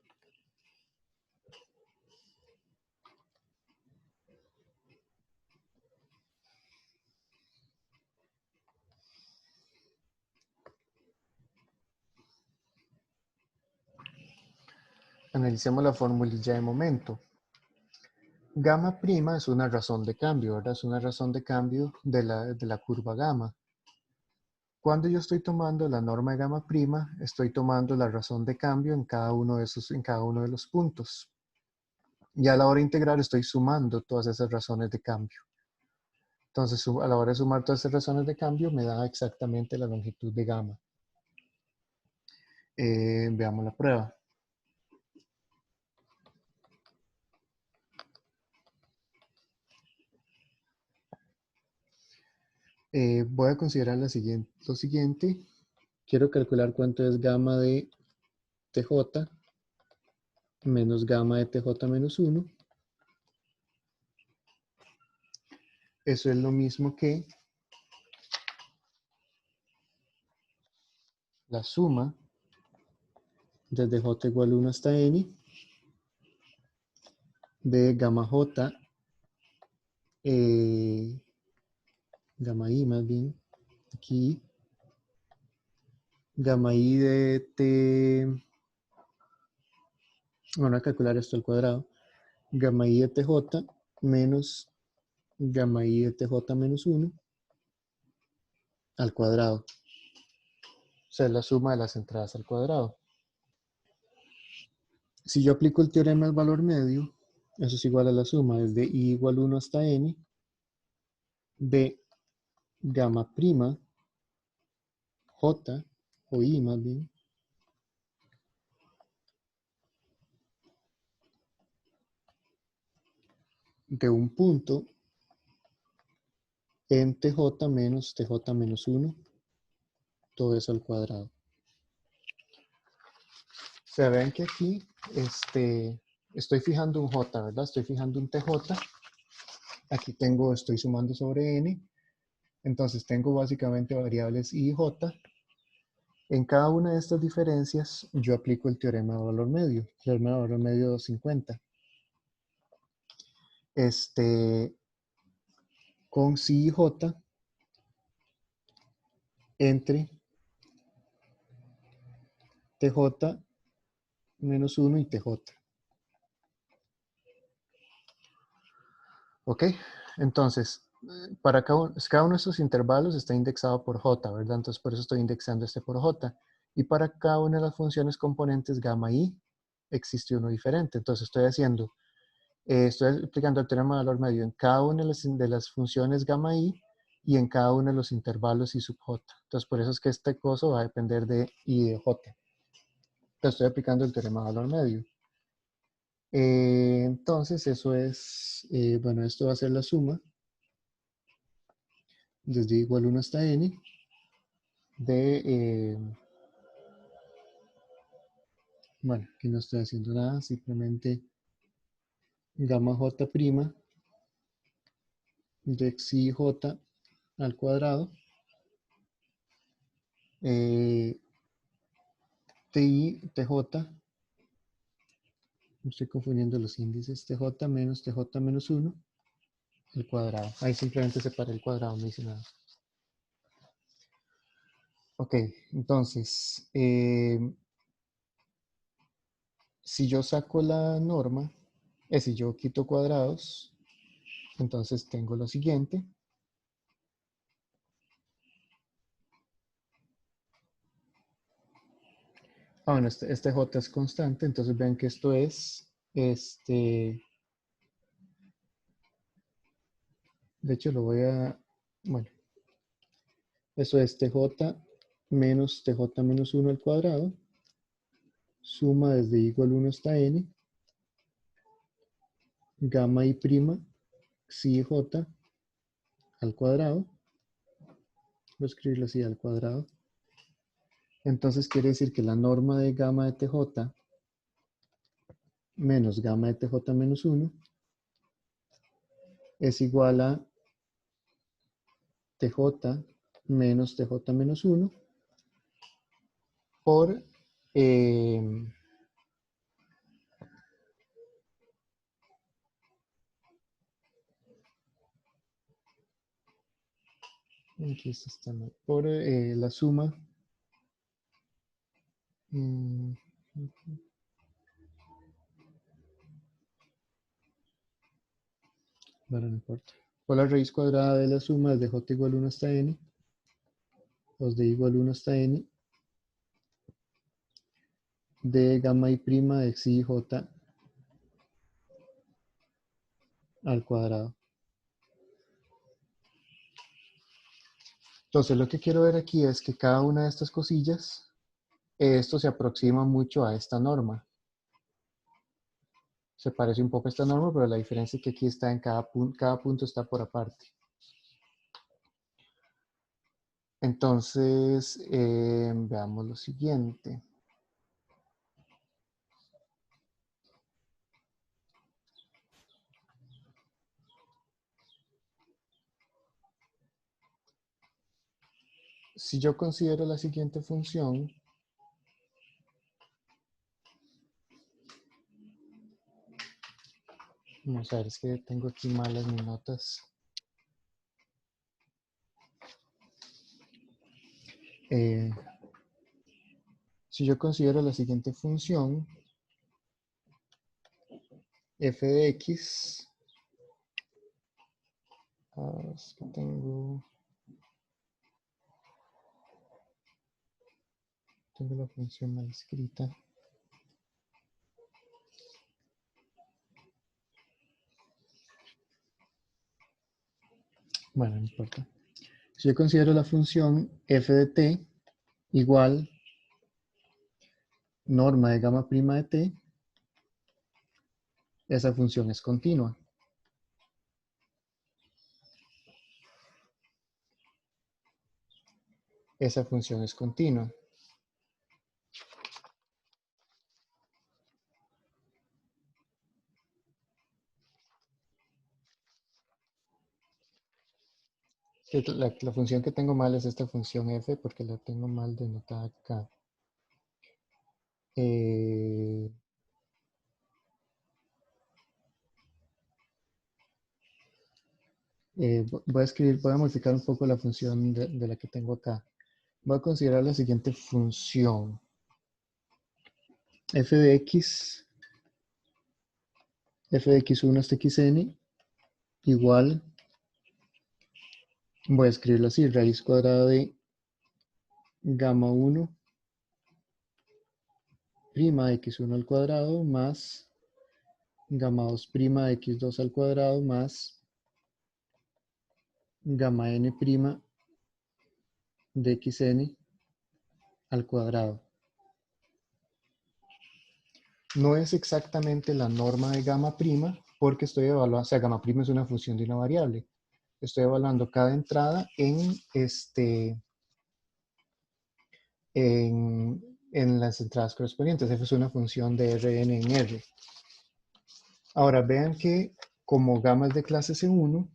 Analicemos la formulilla de momento. Gamma prima es una razón de cambio, ¿verdad? Es una razón de cambio de la curva gamma. Cuando yo estoy tomando la norma de gamma prima, estoy tomando la razón de cambio en cada uno de los puntos. Y a la hora de integrar estoy sumando todas esas razones de cambio. Entonces, a la hora de sumar todas esas razones de cambio, me da exactamente la longitud de gamma. Veamos la prueba. Voy a considerar lo siguiente. Quiero calcular cuánto es gamma de TJ menos gamma de TJ menos 1. Eso es lo mismo que la suma desde J igual 1 hasta N de gamma J, gamma I más bien, aquí, gamma I de T, bueno, a calcular esto al cuadrado, gamma I de TJ menos gamma I de TJ menos 1 al cuadrado. O sea, es la suma de las entradas al cuadrado. Si yo aplico el teorema del valor medio, eso es igual a la suma desde I igual 1 hasta N de gamma prima J, o I más bien, de un punto en TJ menos TJ menos 1, todo eso al cuadrado. O sea, ven que aquí estoy fijando un J, ¿verdad? Estoy fijando un TJ. Aquí estoy sumando sobre N. Entonces tengo básicamente variables I y J. En cada una de estas diferencias yo aplico el teorema de valor medio. Teorema de valor medio 250. Con psi y J entre TJ menos 1 y TJ. ¿Ok? Entonces, para cada uno de estos intervalos está indexado por J, ¿verdad? Entonces, por eso estoy indexando este por J. Y para cada una de las funciones componentes gamma I, existe uno diferente. Entonces, estoy aplicando el teorema de valor medio en cada una de las funciones gamma I y en cada uno de los intervalos I sub J. Entonces, por eso es que este coso va a depender de I y de J. Entonces, estoy aplicando el teorema de valor medio. Entonces, eso es, bueno, esto va a ser la suma desde igual 1 hasta N de, bueno, aquí no estoy haciendo nada, simplemente gamma J' de xi J al cuadrado, TI, TJ, me estoy confundiendo los índices, TJ menos TJ menos 1 al cuadrado. Ahí simplemente separé el cuadrado, no hice nada. Ok, entonces, si yo saco la norma, si yo quito cuadrados, entonces tengo lo siguiente. Bueno, este J es constante, entonces vean que esto es, de hecho lo voy a, bueno, eso es TJ menos TJ menos 1 al cuadrado, suma desde igual 1 hasta N, gamma I prima, xi J al cuadrado, voy a escribirlo así al cuadrado. Entonces quiere decir que la norma de gamma de TJ menos gamma de TJ menos 1 es igual a TJ menos TJ menos 1 por aquí está mal, por la suma bueno, no importa, por la raíz cuadrada de la suma desde J igual 1 hasta N, 2 de igual 1 hasta N, de gamma I prima de xi J al cuadrado. Entonces, lo que quiero ver aquí es que cada una de estas cosillas, esto se aproxima mucho a esta norma. Se parece un poco a esta norma, pero la diferencia es que aquí está en cada punto está por aparte. Entonces, veamos lo siguiente. Si yo considero la siguiente función, vamos a ver, es que tengo aquí malas mis notas. Si yo considero la siguiente función, f de x, es que tengo la función mal escrita. Bueno, no importa. Si yo considero la función f de t igual norma de gamma prima de t, esa función es continua. Esa función es continua. La función que tengo mal es esta función f porque la tengo mal denotada acá. Voy a modificar un poco la función de la que tengo acá. Voy a considerar la siguiente función. f de x1 hasta xn igual, voy a escribirlo así, raíz cuadrada de gamma 1 prima de x1 al cuadrado más gamma 2 prima de x2 al cuadrado más gamma n prima de xn al cuadrado. No es exactamente la norma de gamma prima porque estoy evaluando, o sea, gamma prima es una función de una variable. Estoy evaluando cada entrada en las entradas correspondientes. F es una función de Rn en R. Ahora vean que como gamma es de clase C1,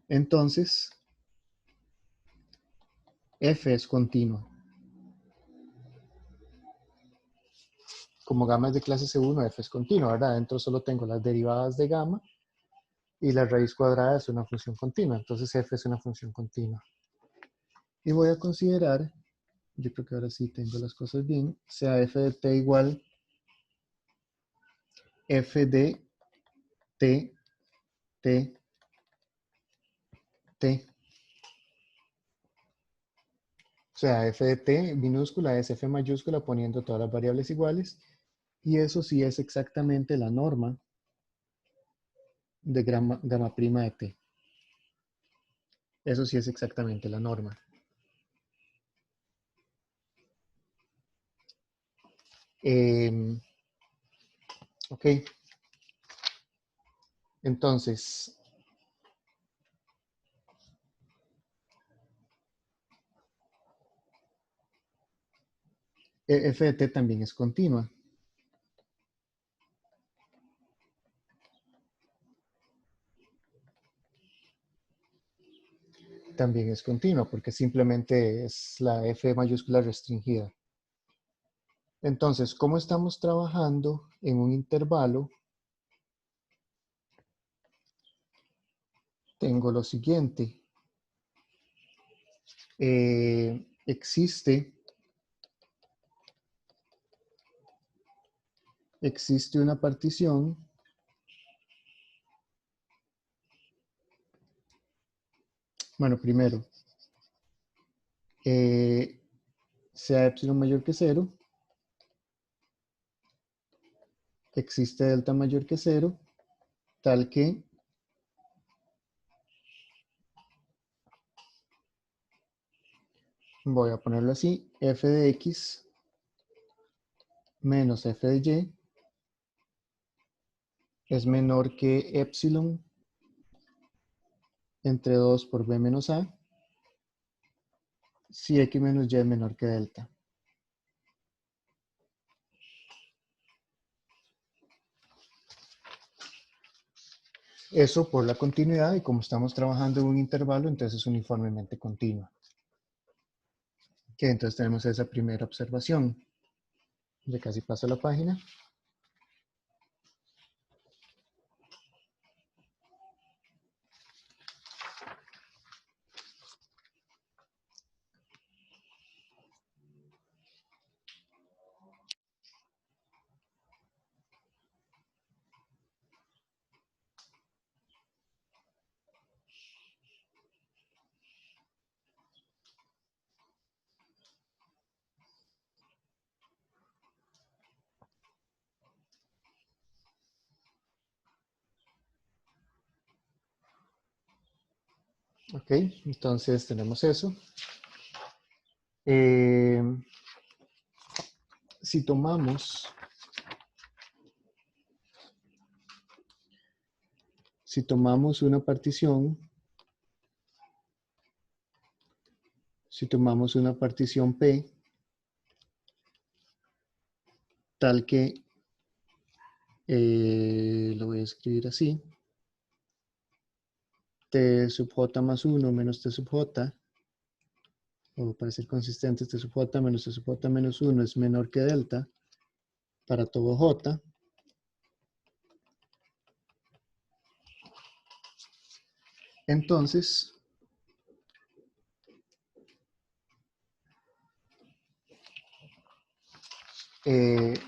entonces F es continua. Como gamma es de clase C1, F es continua, ¿verdad? Adentro solo tengo las derivadas de gamma y la raíz cuadrada es una función continua. Entonces F es una función continua. Y voy a considerar, yo creo que ahora sí tengo las cosas bien, sea F de t igual F de t, t, t. O sea, f de t minúscula es f mayúscula poniendo todas las variables iguales. Y eso sí es exactamente la norma de gamma prima de t. Eso sí es exactamente la norma. Ok. Entonces, f de t también es continua. También es continua porque simplemente es la f mayúscula restringida. Entonces, como estamos trabajando en un intervalo, tengo lo siguiente. Existe una partición bueno, primero, sea epsilon mayor que 0, existe delta mayor que 0, tal que voy a ponerlo así, f de x menos f de y es menor que epsilon entre 2 por b menos a, si x menos y es menor que delta. Eso por la continuidad, y como estamos trabajando en un intervalo, entonces es uniformemente continua. Ok, entonces tenemos esa primera observación. Ya casi paso la página. Ok, entonces tenemos eso. Si tomamos una partición, P, tal que, lo voy a escribir así, T sub j más 1 menos T sub j, o para ser consistentes, T sub j menos T sub j menos 1 es menor que delta para todo j. Entonces,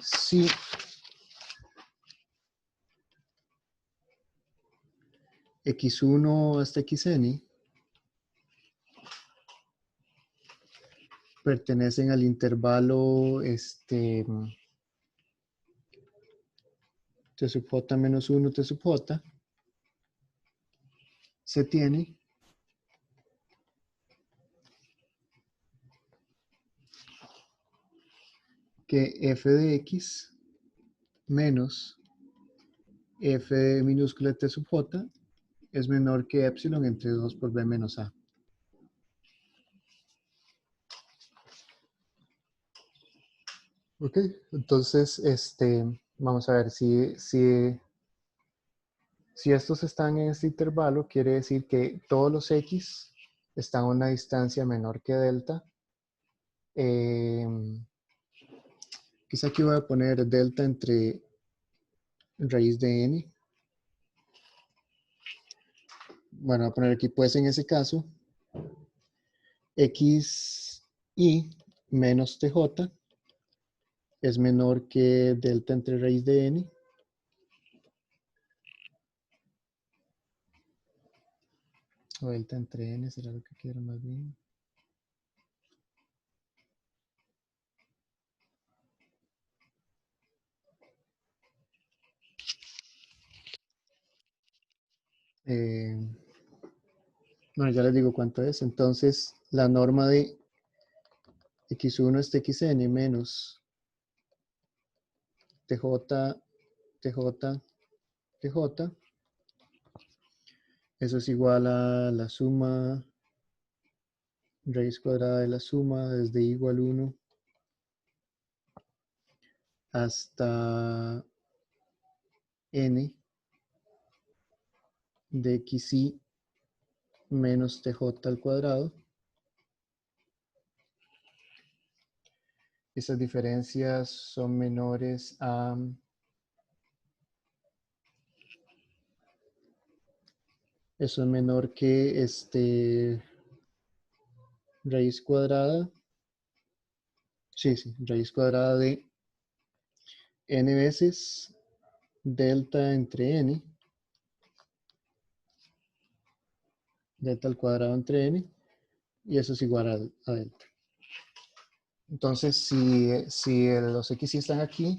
si x1 hasta xn pertenecen al intervalo T sub j menos 1 T sub j, se tiene que f de x menos f de minúscula T sub j es menor que epsilon entre 2 por b menos a. Ok, entonces vamos a ver si estos están en este intervalo, quiere decir que todos los x están a una distancia menor que delta. Quizá aquí voy a poner delta entre raíz de n. Bueno, voy a poner aquí, pues en ese caso, xi menos tj es menor que delta entre raíz de n. O delta entre n será lo que quiero más bien. Bueno, ya les digo cuánto es. Entonces, la norma de x1 es xn menos tj, tj, tj. Eso es igual a la suma, raíz cuadrada de la suma desde i igual 1 hasta n de xi menos tj al cuadrado. Esas diferencias son menores a eso es menor que raíz cuadrada. Sí, raíz cuadrada de n veces delta entre n, delta al cuadrado entre n, y eso es igual a delta. Entonces, si los x y están aquí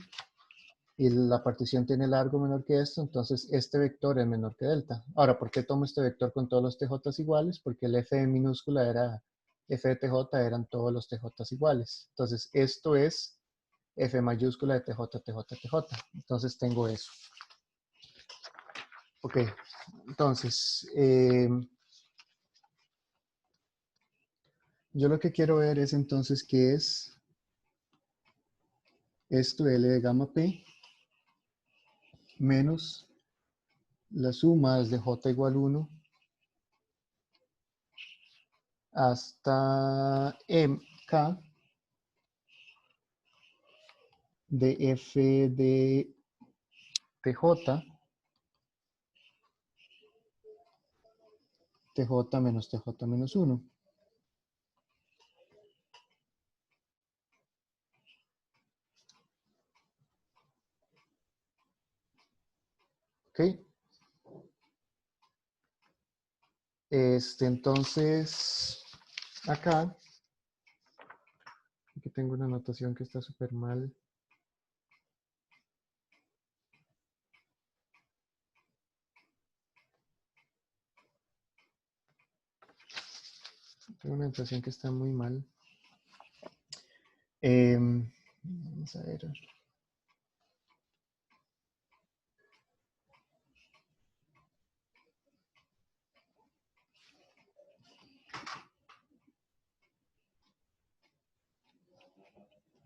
y la partición tiene largo menor que esto, entonces este vector es menor que delta. Ahora, ¿por qué tomo este vector con todos los tj iguales? Porque el f de minúscula era, f de tj eran todos los tj iguales. Entonces, esto es f mayúscula de tj, tj, tj. Entonces, tengo eso. Ok, entonces, yo lo que quiero ver es entonces qué es esto L de gamma P menos la suma desde J igual 1 hasta K de F de TJ, TJ menos TJ menos 1. ¿Ok? Entonces, acá, aquí tengo una anotación que está súper mal. Tengo una anotación que está muy mal. Vamos a ver.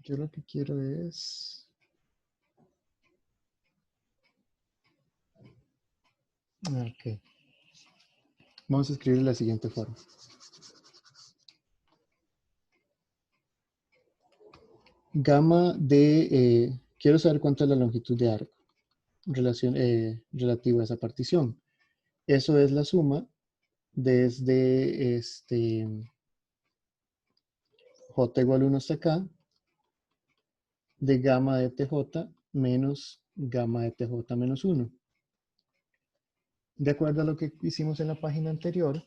Yo lo que quiero es... Ok. Vamos a escribir de la siguiente forma. Gamma de... quiero saber cuánto es la longitud de arco relativo a esa partición. Eso es la suma desde J igual 1 hasta acá de gamma de TJ menos gamma de TJ menos 1. De acuerdo a lo que hicimos en la página anterior,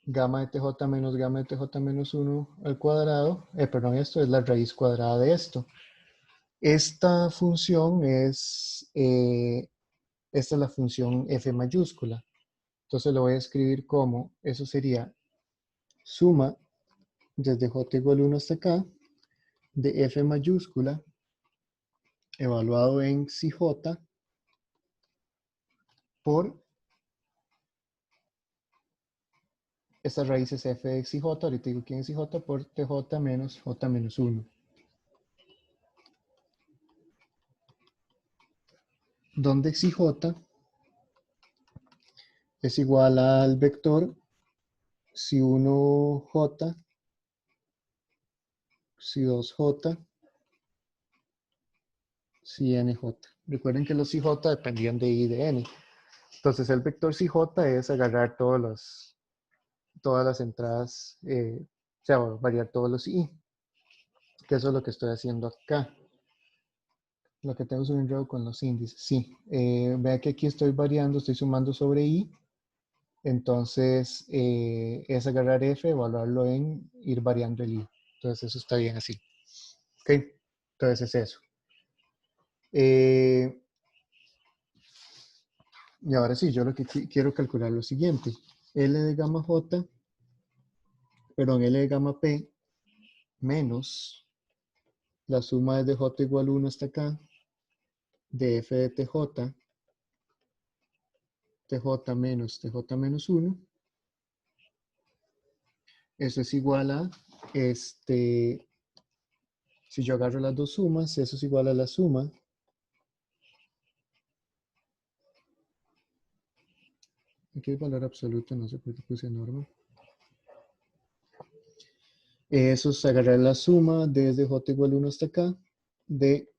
gamma de TJ menos gamma de TJ menos 1 al cuadrado, perdón, esto es la raíz cuadrada de esto. Esta función es, esta es la función f mayúscula. Entonces lo voy a escribir como, eso sería suma desde j igual 1 hasta acá de f mayúscula evaluado en si j por esta raíz es f de x y j, ahorita digo quién es y j, por tj menos j menos 1. Donde x y j es igual al vector si 1j, si 2j, si nj. Recuerden que los CJ dependían de I y de N. Entonces el vector CJ es agarrar todas las entradas, o sea, variar todos los I. Que eso es lo que estoy haciendo acá. Lo que tengo es un enredo con los índices. Sí, vea que aquí estoy variando, estoy sumando sobre I. Entonces es agarrar F, evaluarlo en ir variando el I. Entonces eso está bien así. Ok, entonces es eso. Y ahora sí, yo lo que quiero calcular es lo siguiente. L de gamma J, perdón, L de gamma P menos la suma desde J igual 1 hasta acá de F de TJ, TJ menos TJ menos 1. Eso es igual a, si yo agarro las dos sumas, eso es igual a la suma aquí el valor absoluto, no sé por qué puse norma. Eso es agarrar la suma desde J igual 1 hasta acá de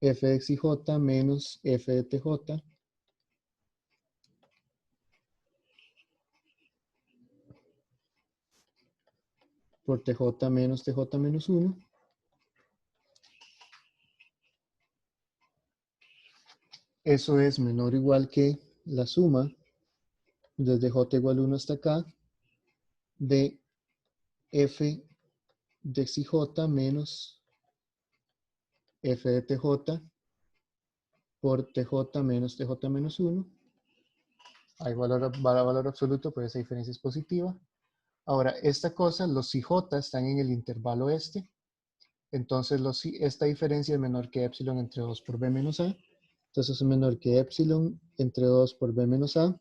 f de x y j menos f de tj por tj menos tj menos 1. Eso es menor o igual que la suma desde j igual 1 hasta acá de f de xj menos f de tj por tj menos tj menos 1. Hay valor absoluto, pero esa diferencia es positiva. Ahora, esta cosa, los CJ están en el intervalo este. Entonces, esta diferencia es menor que epsilon entre 2 por b menos a. Entonces, es menor que epsilon entre 2 por b menos a.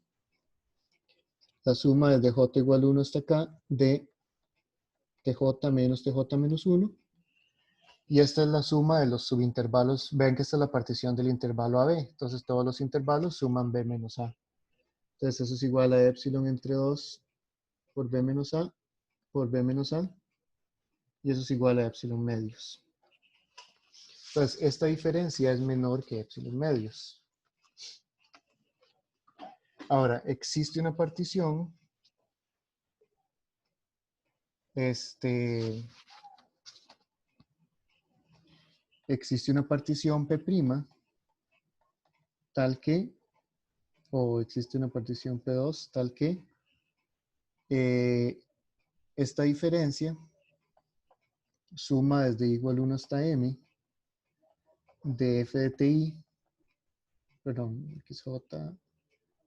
La suma desde j igual 1 hasta acá de tj menos 1. Y esta es la suma de los subintervalos. Ven que esta es la partición del intervalo AB. Entonces, todos los intervalos suman b menos a. Entonces, eso es igual a epsilon entre 2 por b menos a por b menos a. Y eso es igual a epsilon medios. Entonces, esta diferencia es menor que epsilon medios. Ahora, existe una partición, existe una partición P', tal que, o existe una partición P2, tal que esta diferencia suma desde igual 1 hasta m de f de ti, perdón, xj,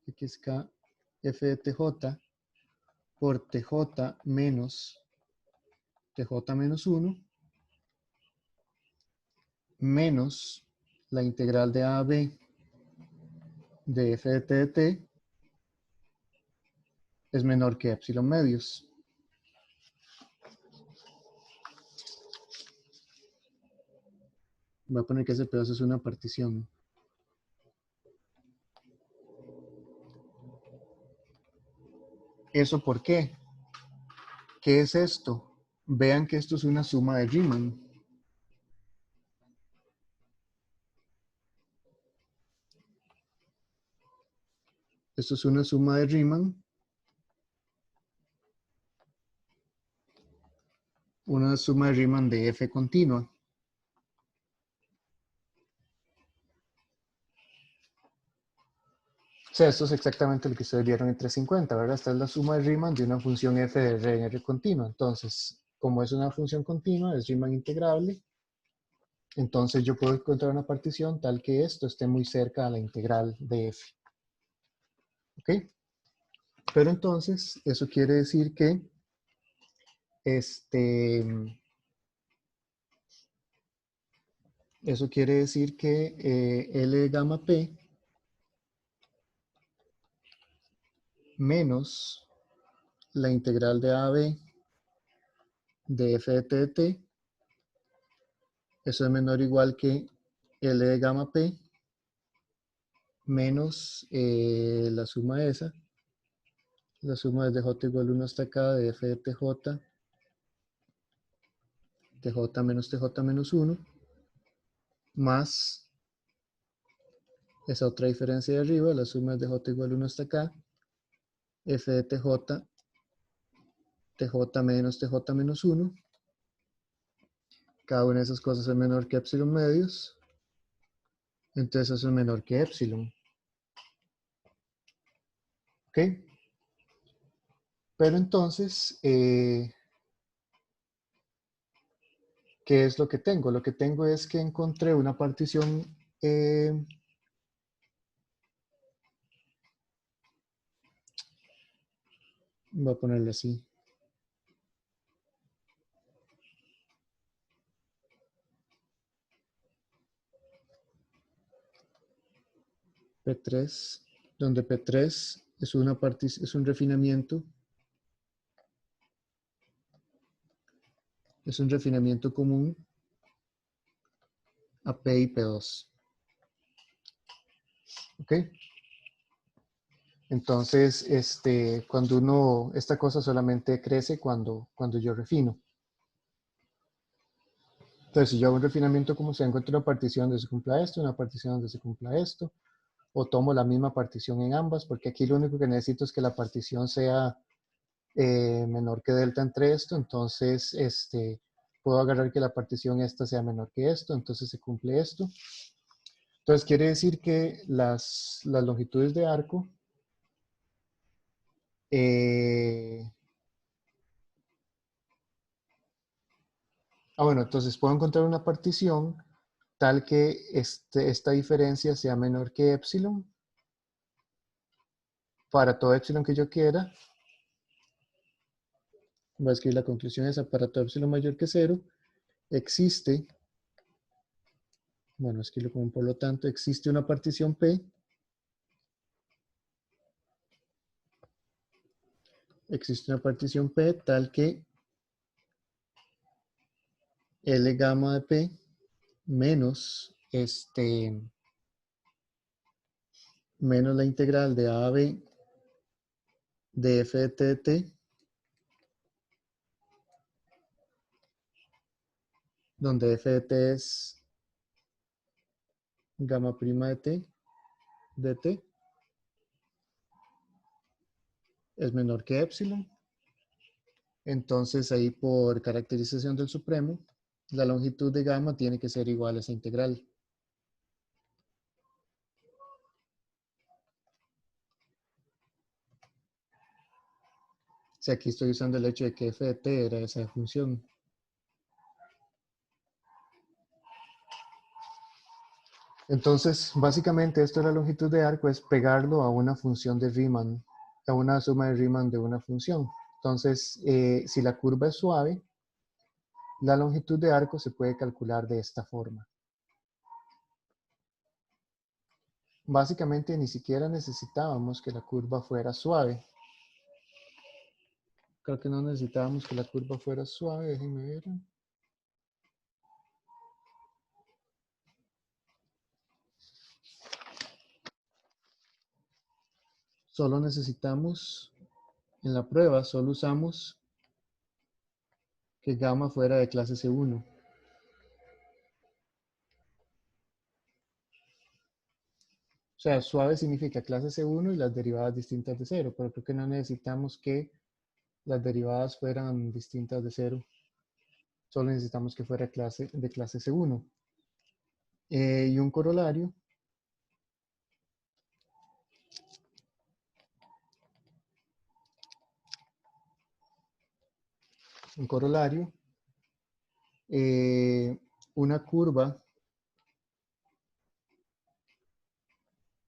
xk, f de tj por tj menos tj menos 1 menos la integral de a a b de f de t de t es menor que epsilon medios. Voy a poner que ese pedazo es una partición. ¿Eso por qué? ¿Qué es esto? Vean que esto es una suma de Riemann. Esto es una suma de Riemann. Una suma de Riemann de f continua. O sea, esto es exactamente lo que ustedes vieron en 350, ¿verdad? Esta es la suma de Riemann de una función f de R en R continua. Entonces, como es una función continua, es Riemann integrable. Entonces yo puedo encontrar una partición tal que esto esté muy cerca a la integral de f. ¿Ok? Pero entonces, eso quiere decir que L de gamma P menos la integral de A a B de f de t de t, eso es menor o igual que L de gamma P menos la suma de esa, la suma desde j igual 1 hasta acá de f de tj, tj menos 1, más esa otra diferencia de arriba, la suma desde j igual 1 hasta acá, f de tj, tj menos 1. Cada una de esas cosas es menor que epsilon medios. Entonces eso es menor que epsilon. ¿Ok? Pero entonces, ¿qué es lo que tengo? Lo que tengo es que encontré una partición voy a ponerle así. P3, donde P3 es un refinamiento. Es un refinamiento común a P y P2. ¿Ok? Entonces, esta cosa solamente crece cuando yo refino. Entonces, si yo hago un refinamiento como se encuentra una partición donde se cumpla esto, una partición donde se cumpla esto, o tomo la misma partición en ambas, porque aquí lo único que necesito es que la partición sea menor que delta entre esto, entonces puedo agarrar que la partición esta sea menor que esto, entonces se cumple esto. Entonces quiere decir que las longitudes de arco bueno, entonces puedo encontrar una partición tal que esta diferencia sea menor que epsilon para todo epsilon que yo quiera. Voy a escribir la conclusión esa: para todo epsilon mayor que 0, existe, bueno, escribo como por lo tanto, existe una partición P, existe una partición P tal que L gamma de P menos, menos la integral de A a B de f de t de t, donde f de t es gamma prima de t, es menor que epsilon. Entonces ahí, por caracterización del supremo, la longitud de gamma tiene que ser igual a esa integral. Si aquí estoy usando el hecho de que f de t era esa función. Entonces, básicamente esto de la longitud de arco es pegarlo a una función de Riemann, a una suma de Riemann de una función. Entonces, si la curva es suave, la longitud de arco se puede calcular de esta forma. Básicamente ni siquiera necesitábamos que la curva fuera suave. Creo que no necesitábamos que la curva fuera suave, déjenme ver. Solo necesitamos, en la prueba, solo usamos que gamma fuera de clase C1. O sea, suave significa clase C1 y las derivadas distintas de 0, pero creo que no necesitamos que las derivadas fueran distintas de 0. Solo necesitamos que fuera de clase C1. Y un corolario. Un corolario. Una curva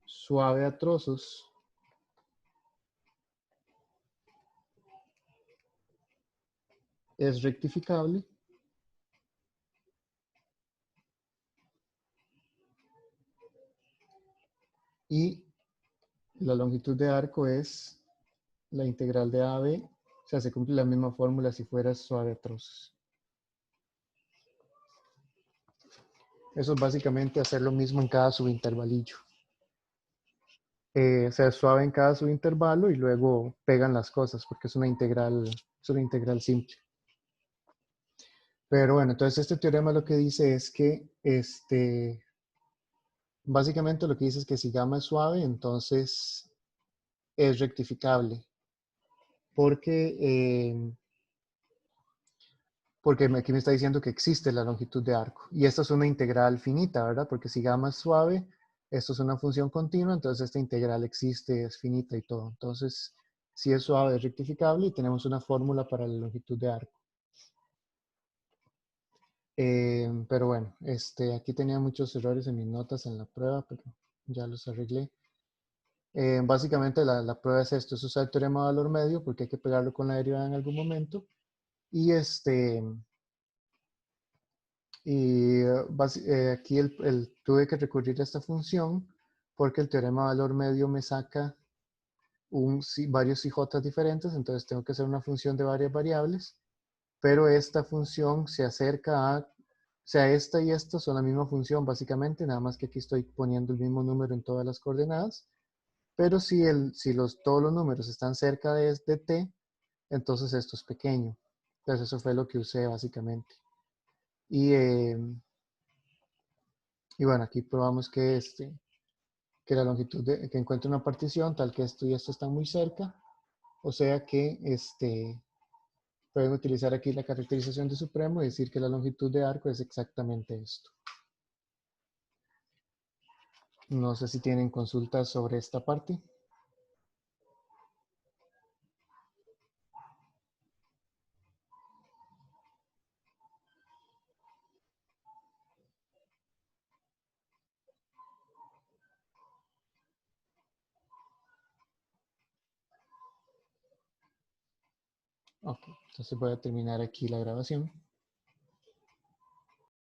suave a trozos es rectificable y la longitud de arco es la integral de A a B. O sea, se cumple la misma fórmula si fuera suave a trozos. Eso es básicamente hacer lo mismo en cada subintervalillo. Ser suave en cada subintervalo y luego pegan las cosas porque es una integral simple. Pero bueno, entonces este teorema lo que dice es que básicamente lo que dice es que si gamma es suave, entonces es rectificable. Porque aquí me está diciendo que existe la longitud de arco. Y esta es una integral finita, ¿verdad? Porque si gamma es suave, esto es una función continua, entonces esta integral existe, es finita y todo. Entonces, si es suave, es rectificable y tenemos una fórmula para la longitud de arco. Pero bueno, aquí tenía muchos errores en mis notas en la prueba, pero ya los arreglé. Básicamente la prueba es esto, es usar el teorema de valor medio porque hay que pegarlo con la derivada en algún momento. Y aquí tuve que recurrir a esta función porque el teorema de valor medio me saca varios IJ diferentes, entonces tengo que hacer una función de varias variables, pero esta función se acerca a, o sea, esta y esta son la misma función básicamente, nada más que aquí estoy poniendo el mismo número en todas las coordenadas, pero si todos los números están cerca de t, entonces esto es pequeño. Entonces eso fue lo que usé básicamente. Y bueno, aquí probamos que la longitud que encuentre una partición tal que esto y esto están muy cerca. O sea que pueden utilizar aquí la caracterización de supremo y decir que la longitud de arco es exactamente esto. No sé si tienen consultas sobre esta parte. Ok, entonces voy a terminar aquí la grabación.